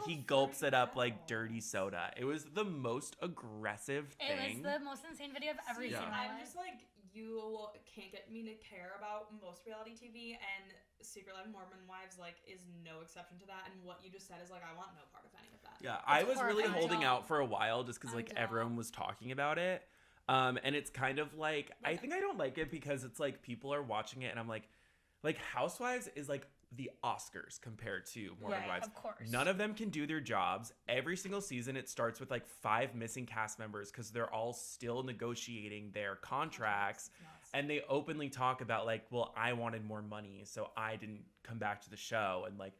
he gulps it up like dirty soda. It was the most aggressive thing. It was the most insane video I've ever seen in my life. I'm just you can't get me to care about most reality TV, and Secret Life of Mormon Wives, like, is no exception to that, and what you just said is, like, I want no part of any of that. Yeah, I was really holding out for a while just because, like, everyone was talking about it. And it's kind of like, I think I don't like it because it's like people are watching it and I'm like Housewives is like the Oscars compared to Mormon Wives. Of course. None of them can do their jobs. Every single season it starts with like 5 missing cast members because they're all still negotiating their contracts. And they openly talk about like, well, I wanted more money, so I didn't come back to the show. And like,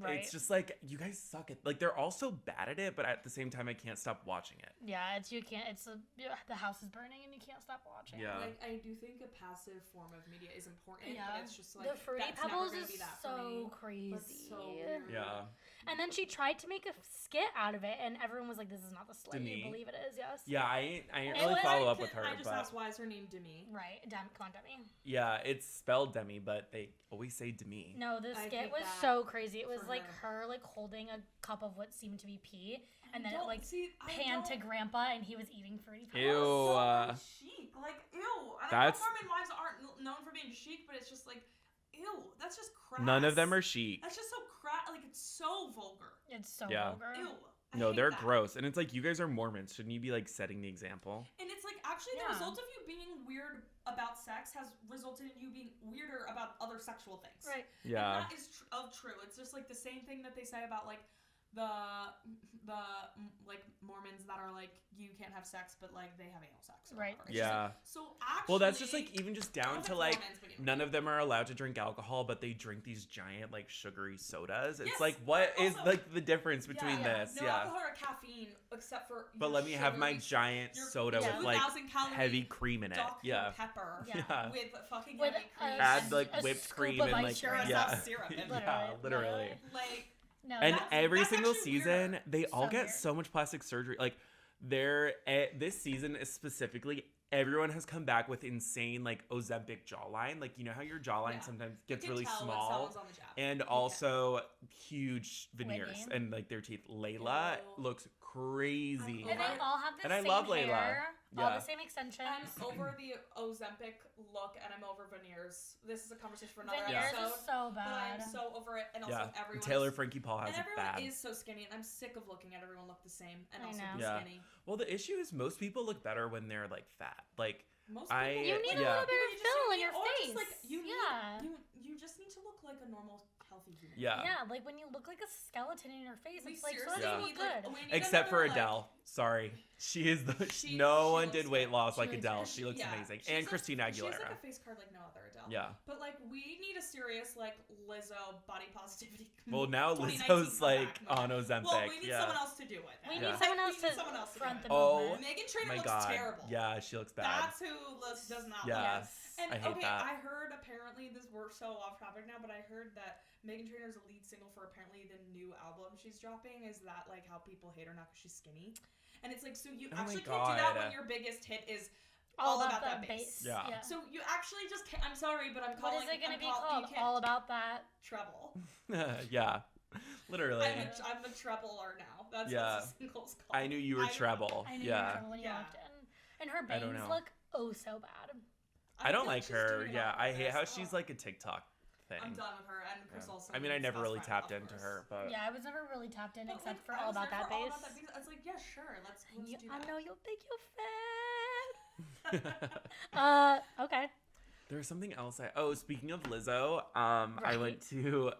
it's just like, you guys suck at, like, they're all so bad at it, but at the same time I can't stop watching it. Yeah, the house is burning and you can't stop watching. Yeah, like, I do think a passive form of media is important, but it's just like, the Fruity Pebbles is so crazy. That's so weird. Yeah. And then she tried to make a skit out of it, and everyone was like, "This is not the slay you believe it is." Yes. Yeah, I didn't really follow up with her. I just asked why is her name Demi. Right, come on, Demi. Yeah, it's spelled Demi, but they always say Demi. No, the skit was so crazy. It was like her like holding a cup of what seemed to be pee, and then it like panned to Grandpa, and he was eating Fruity Pebbles. Ew. So chic, like ew. I know Mormon wives aren't known for being chic, but it's just like, ew, that's just crass. None of them are chic. That's just so crass. Like, it's so vulgar. It's so vulgar. Ew. No, they're gross. And it's like, you guys are Mormons. Shouldn't you be like setting the example? And it's like, actually, the result of you being weird about sex has resulted in you being weirder about other sexual things. Right. Yeah. And that is true. It's just like the same thing that they say about like the like Mormons that are like, you can't have sex, but like they have anal sex. Right. Yeah. Like, so actually, well, that's just like even just down to like Mormons, none of them are allowed to drink alcohol, but they drink these giant like sugary sodas. It's yes, like, what is also, like the difference between this? No alcohol or caffeine except for. But let me have my giant soda with like heavy cream in it. Dr. Pepper. Yeah. With fucking with heavy cream. Add like whipped cream and like syrup. yeah, literally. Like. No, and every that's single actually season, weirder. they all get weird. so much plastic surgery. Like, this season is specifically, everyone has come back with insane, like, Ozempic jawline. Like, you know how your jawline sometimes gets really small? And also huge veneers Whitney. and, like, their teeth. Layla looks crazy. And they all have the same love hair, Layla. all the same extensions. I'm over the Ozempic look, and I'm over veneers. This is a conversation for another veneers episode. is so bad. But I'm so over it, and also everyone. Taylor Frankie Paul has and it bad. everyone is so skinny, and I'm sick of looking at everyone look the same and also be Yeah. skinny. Well, the issue is most people look better when they're like fat. Like most people, you need a little bit of fill in your face. Just, like, you just need to look like a normal, healthy human. Yeah. Yeah, like when you look like a skeleton in your face, it's like, so seriously you look good. Except for Adele. Sorry. She is the... no one did weight loss like Adele. She looks amazing. And Christina Aguilera. She has like a face card like no other Adele. Yeah. But like, we need a serious like Lizzo body positivity. Well, now Lizzo's like on Ozempic. Well, we need someone else to do it. We need someone else to front the movement. Meghan Trainor my looks God. terrible. Yeah, she looks bad. That's who does not look. Yes. And I hate that. I heard apparently we're so off topic now, but I heard that Meghan Trainor's lead single for apparently the new album she's dropping is that like how people hate her now because she's skinny, and it's like, so you actually can't do that when your biggest hit is all about that bass. Yeah. So you actually just can't. I'm sorry, but I'm calling. What is it going to be called? All about that treble. Yeah. Literally. I'm the trebler now. That's what the single's called. I knew you were treble. I knew you were treble when you walked in. And her bangs look so bad. I don't like her. Yeah, I hate how she's like a TikTok thing. I'm done with her. And Chris Olsen. I mean, I never really tapped into her, but yeah, I was never really tapped in except for All About That Bass. I was like, yeah, sure, let's do that. I know you'll think you're fat. Okay. There's something else speaking of Lizzo, I went to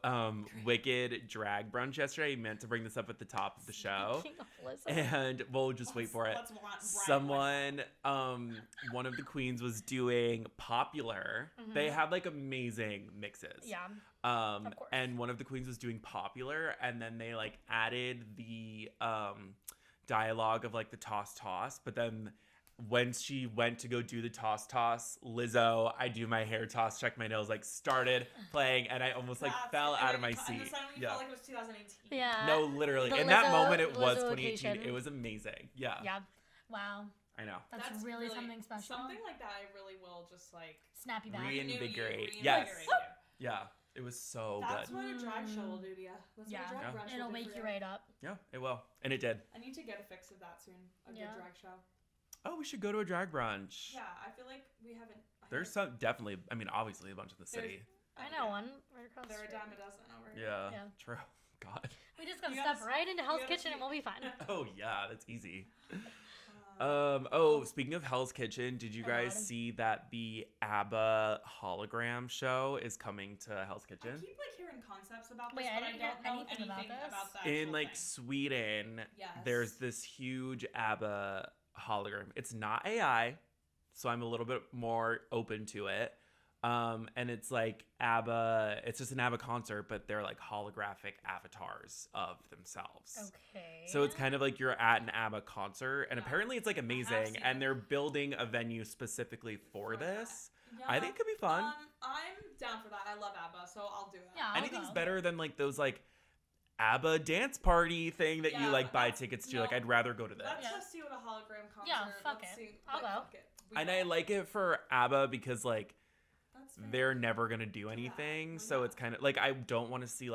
Wicked Drag Brunch yesterday. I meant to bring this up at the top of the show. Speaking of Lizzo. And we'll just wait for it. Someone, one of the queens was doing Popular. Mm-hmm. They had like amazing mixes. Yeah. Of course. And one of the queens was doing Popular, and then they like added the dialogue of like the toss, but then when she went to go do the toss, Lizzo, I do my hair toss, check my nails, like started playing, and I almost like fell out of my seat. Yeah. Felt like it was 2018. Yeah. No, literally. In that moment, it was 2018. It was amazing. Yeah. Yeah. Wow. I know. That's really something special. Something like that, I really will just like snap you back. Reinvigorate. Yes. Yeah. It was so good. That's what a drag show will do to you. That's what a drag brunch It'll wake you right up. Yeah, it will. And it did. I need to get a fix of that soon. A good drag show. oh, we should go to a drag brunch. Yeah, I feel like we haven't. There's some, definitely, I mean, obviously a bunch in the city. I know one right across the street. There are a dime a dozen over here. Yeah, true. God. We just gotta step right into Hell's Kitchen and we'll be fine. Oh, yeah, that's easy. Oh, speaking of Hell's Kitchen, did you guys see that the ABBA hologram show is coming to Hell's Kitchen? I keep hearing concepts about this, but I don't know anything about that. In Sweden, there's this huge ABBA hologram. It's not AI, so I'm a little bit more open to it. And it's ABBA, it's just an ABBA concert, but they're holographic avatars of themselves. Okay. So it's kind of like you're at an ABBA concert, and apparently it's amazing, and they're building a venue specifically for this. Yeah. I think it could be fun. I'm down for that. I love ABBA, so I'll do it. Yeah, anything's better than those ABBA dance party thing that you buy tickets to. I'd rather go to this. Let's just see what a hologram concert. Yeah, fuck it. I'll go. And I like it for ABBA because they're never gonna do anything, so it's kind of I don't want to see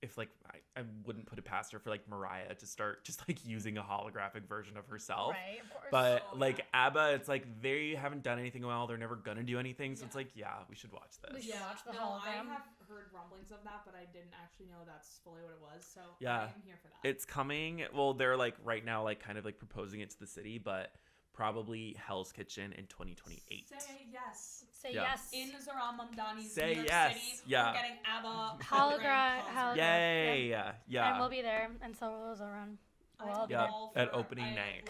if I wouldn't put it past her for Mariah to start just using a holographic version of herself. Right, of course. But ABBA, it's they haven't done anything well. They're never gonna do anything, so it's we should watch this. We should watch the hologram. I have heard rumblings of that, but I didn't actually know that's fully what it was. So yeah, I'm here for that. It's coming. Well, they're right now kind of proposing it to the city, but probably Hell's Kitchen in 2028. Say yes. Say yes. In Zohran Mamdani's Say New York yes. City, Yeah. we're getting ABBA hologram. Yay! Yeah. And we'll be there, and so will Zohran. We'll be at opening night.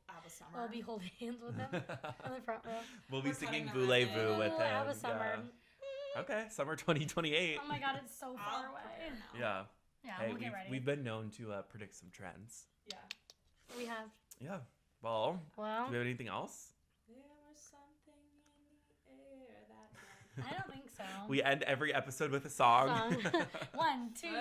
ABBA summer. We'll be holding hands with them in the front row. We'll be singing Voulez-Vous with them. ABBA summer. Yeah. Okay, summer 2028. Oh my god, it's so far away. Yeah. Yeah, hey, we'll get ready. We've been known to predict some trends. Yeah. We have. Yeah. Well, do we have anything else? There was something in the air that night. I don't think so. We end every episode with a song. 1, 2, 3.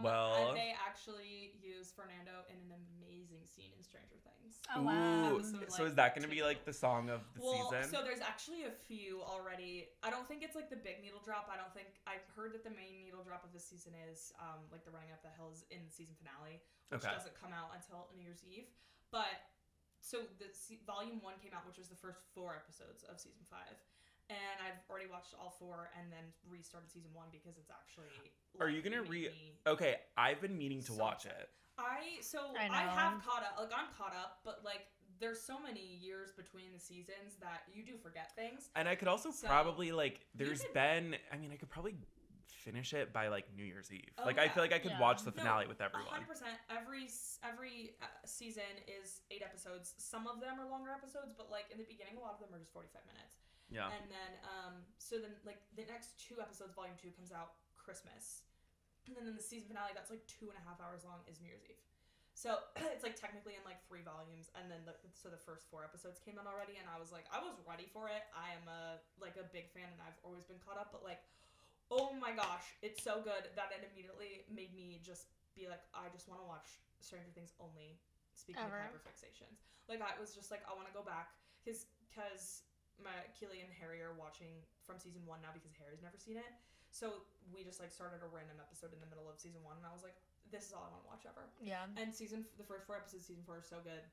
Well, they actually use Fernando in an amazing scene in Stranger Things. Oh wow! So is that going to be the song of the season? So there's actually a few already. I don't think it's the big needle drop. I've heard that the main needle drop of this season is the Running Up the Hills in the season finale, which doesn't come out until New Year's Eve. But so the volume 1 came out, which was the first 4 episodes of season 5. And I've already watched all 4 and then restarted season 1 because it's actually. Are you gonna Okay, I've been meaning to watch it. I have caught up. I'm caught up, but there's so many years between the seasons that you do forget things. And I could also probably I could probably finish it by New Year's Eve. I feel I could watch the finale with everyone. 100%. Every season is 8 episodes. Some of them are longer episodes, but in the beginning, a lot of them are just 45 minutes. Yeah. And then the next 2 episodes, volume 2 comes out Christmas, and then the season finale that's 2.5 hours long is New Year's Eve. So it's technically in 3 volumes, and then the first 4 episodes came out already, and I was ready for it. I am a big fan, and I've always been caught up, but oh my gosh, it's so good that it immediately made me just be I just want to watch Stranger Things only. Speaking of hyperfixations, I was just I want to go back because Keely and Harry are watching from season 1 now because Harry's never seen it. So we just started a random episode in the middle of season 1, and I was this is all I want to watch ever. Yeah. And the first 4 episodes of season 4 are so good.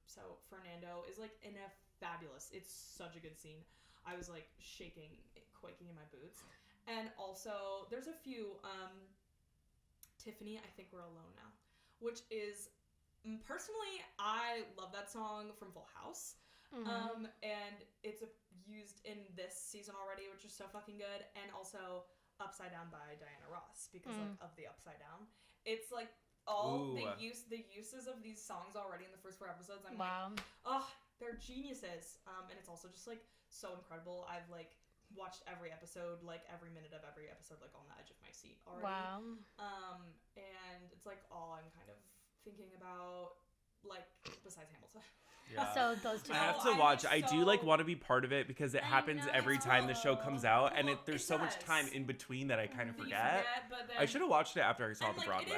So Fernando is in a fabulous. It's such a good scene. I was shaking, quaking in my boots. And also there's a few. Tiffany, I Think We're Alone Now, which is personally I love that song from Full House. Mm-hmm. And it's used in this season already, which is so fucking good. And also Upside Down by Diana Ross because of the Upside Down. It's all the uses of these songs already in the first 4 episodes. I'm they're geniuses. And it's also just so incredible. I've watched every episode, every minute of every episode, on the edge of my seat already. Wow. And it's all I'm kind of thinking about, besides Hamilton. Yeah. So those 2. I have to watch. I do want to be part of it because it happens every time the show comes out, and there's so much time in between that I kind of forget. But then, I should have watched it after I saw the Broadway.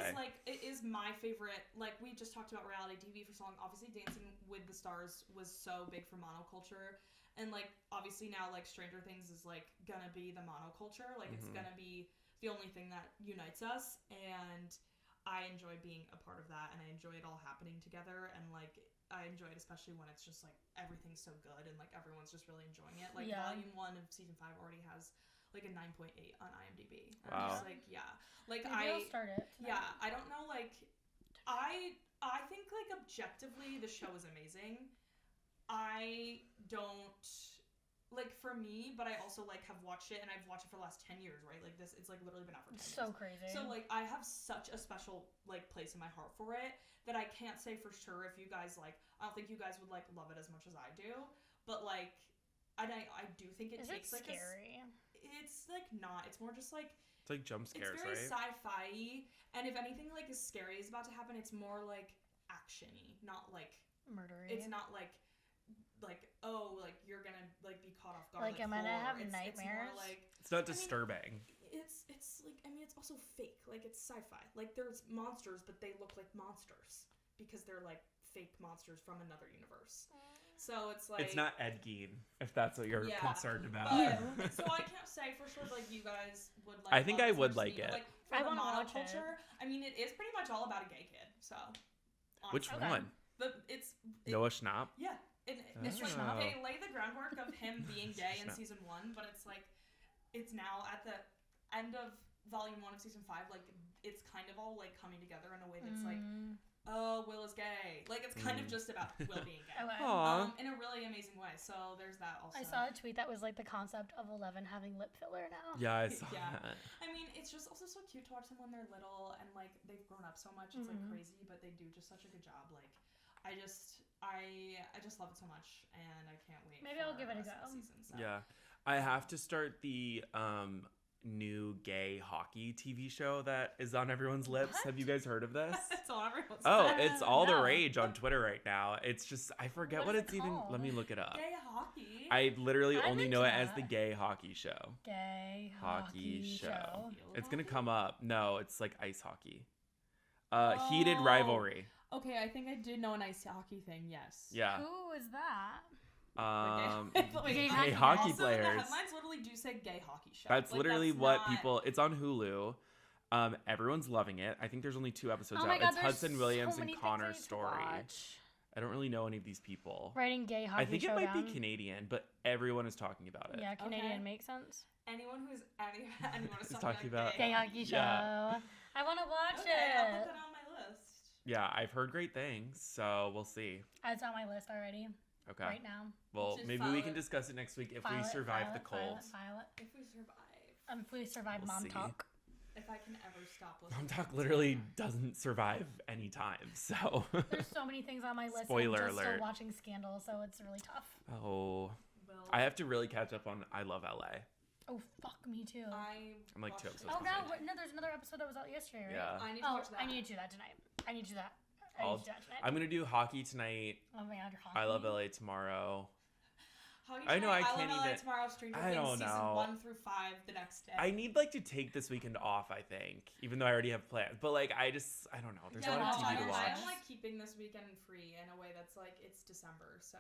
It is my favorite. We just talked about reality TV for so long. Obviously, Dancing with the Stars was so big for monoculture, and obviously now Stranger Things is gonna be the monoculture. It's gonna be the only thing that unites us, and I enjoy being a part of that, and I enjoy it all happening together, and like I enjoy it especially when it's just like everything's so good and like everyone's just really enjoying it. Like volume 1 of season 5 already has like a 9.8 on IMDb. And I'm just like, like Maybe I'll start it tonight. I don't know, like I think like objectively the show is amazing. I don't like, for me, but I also like have watched it, and I've watched it for the last 10 years, right? Like this, it's like literally been out for 10 years. So crazy. So like I have such a special like place in my heart for it that I can't say for sure if you guys like, I don't think you guys would like love it as much as I do, but like I do think it takes like scary? It's like not, it's more just like, it's like jump scares, it's very right? sci-fi, and if anything like is scary is about to happen, it's more like action-y, not like murdery. It's not like oh, like you're gonna like be caught off guard. Like am I gonna have nightmares? It's more like, it's not disturbing. It's like, I mean, it's also fake. Like it's sci-fi. Like there's monsters, but they look like monsters because they're like fake monsters from another universe. So it's like, it's not Ed Gein, if that's what you're concerned about. But, so I can't say for sure like you guys would like. I think I would like it. Like, I want to watch it. I mean, it is pretty much all about a gay kid. So. Honestly. Which one? Noah Schnapp. Yeah. Mr. Schnapp. They lay the groundwork of him being gay in season 1, but it's like, it's now at the end of volume 1 of season 5, like it's kind of all like coming together in a way that's like, oh, Will is gay. Like it's kind of just about Will being gay. In a really amazing way. So there's that also. I saw a tweet that was like the concept of 11 having lip filler now. Yeah, I saw that. I mean, it's just also so cute to watch them when they're little and like they've grown up so much. It's like crazy, but they do just such a good job. Like I just love it so much, and I can't wait. Maybe I'll give it a go. Season, so. Yeah, I have to start the new gay hockey TV show that is on everyone's lips. What? Have you guys heard of this? It's on everyone's lips. It's all the rage on Twitter right now. It's just, I forget what it's even. Let me look it up. Gay hockey. I literally only know it as the gay hockey show. Gay hockey show. It's gonna come up. No, it's like ice hockey. Heated rivalry. Okay, I think I did know an ice hockey thing. Yes. Yeah. Who is that? Gay hockey players. The headlines literally do say gay hockey show. That's like, literally people. It's on Hulu. Everyone's loving it. I think there's only 2 episodes out. God, it's Hudson Williams so and Connor's story. I don't really know any of these people. Writing gay hockey. I think it might be Canadian, but everyone is talking about it. Yeah, Canadian makes sense. Anyone is talking about gay hockey show. Yeah. I want to watch it. I'll put that on my list. Yeah, I've heard great things, so we'll see. It's on my list already. Okay. Right now. Well, maybe we can discuss it next week if we survive the cold. If we survive. If we survive Mom Talk. If I can ever stop listening. Mom Talk literally doesn't survive any time, so. There's so many things on my list. Spoiler I'm just alert. Still watching Scandal, so it's really tough. Oh. I have to really catch up on I Love LA. Oh, fuck, me too. I'm like 2 episodes. Oh, no, there's another episode that was out yesterday, right? Yeah. I need to watch that. I need to do that tonight. I'm going to do hockey tonight. Oh my God, hockey. I Love LA tomorrow. I know I can't even. Tomorrow, Stranger I don't Things, know. Season 1 through 5 the next day. I need to take this weekend off. I think, even though I already have plans, but I don't know. There's a lot of TV to watch. I'm keeping this weekend free in a way that's it's December, so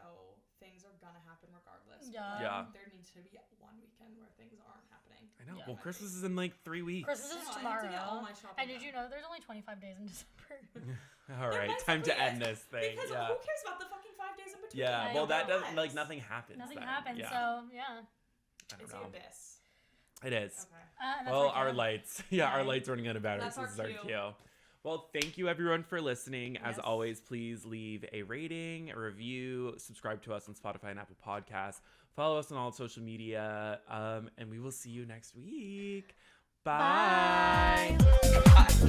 things are gonna happen regardless. Yeah. There needs to be one weekend where things aren't happening. I know. Well, Christmas is in 3 weeks. Christmas is tomorrow. I need to get all my shopping and did you know there's only 25 days in December? All right, time to end this thing. Because who cares about the fucking 5 days in between? Yeah, well, that doesn't nothing happens. Nothing then. happens. Yeah. So yeah. It's the abyss. It is. Okay. Well, our lights. Yeah, our lights running out of batteries. This is our cue. Well, thank you everyone for listening. As always, please leave a rating, a review, subscribe to us on Spotify and Apple Podcasts. Follow us on all social media, and we will see you next week. Bye. Bye.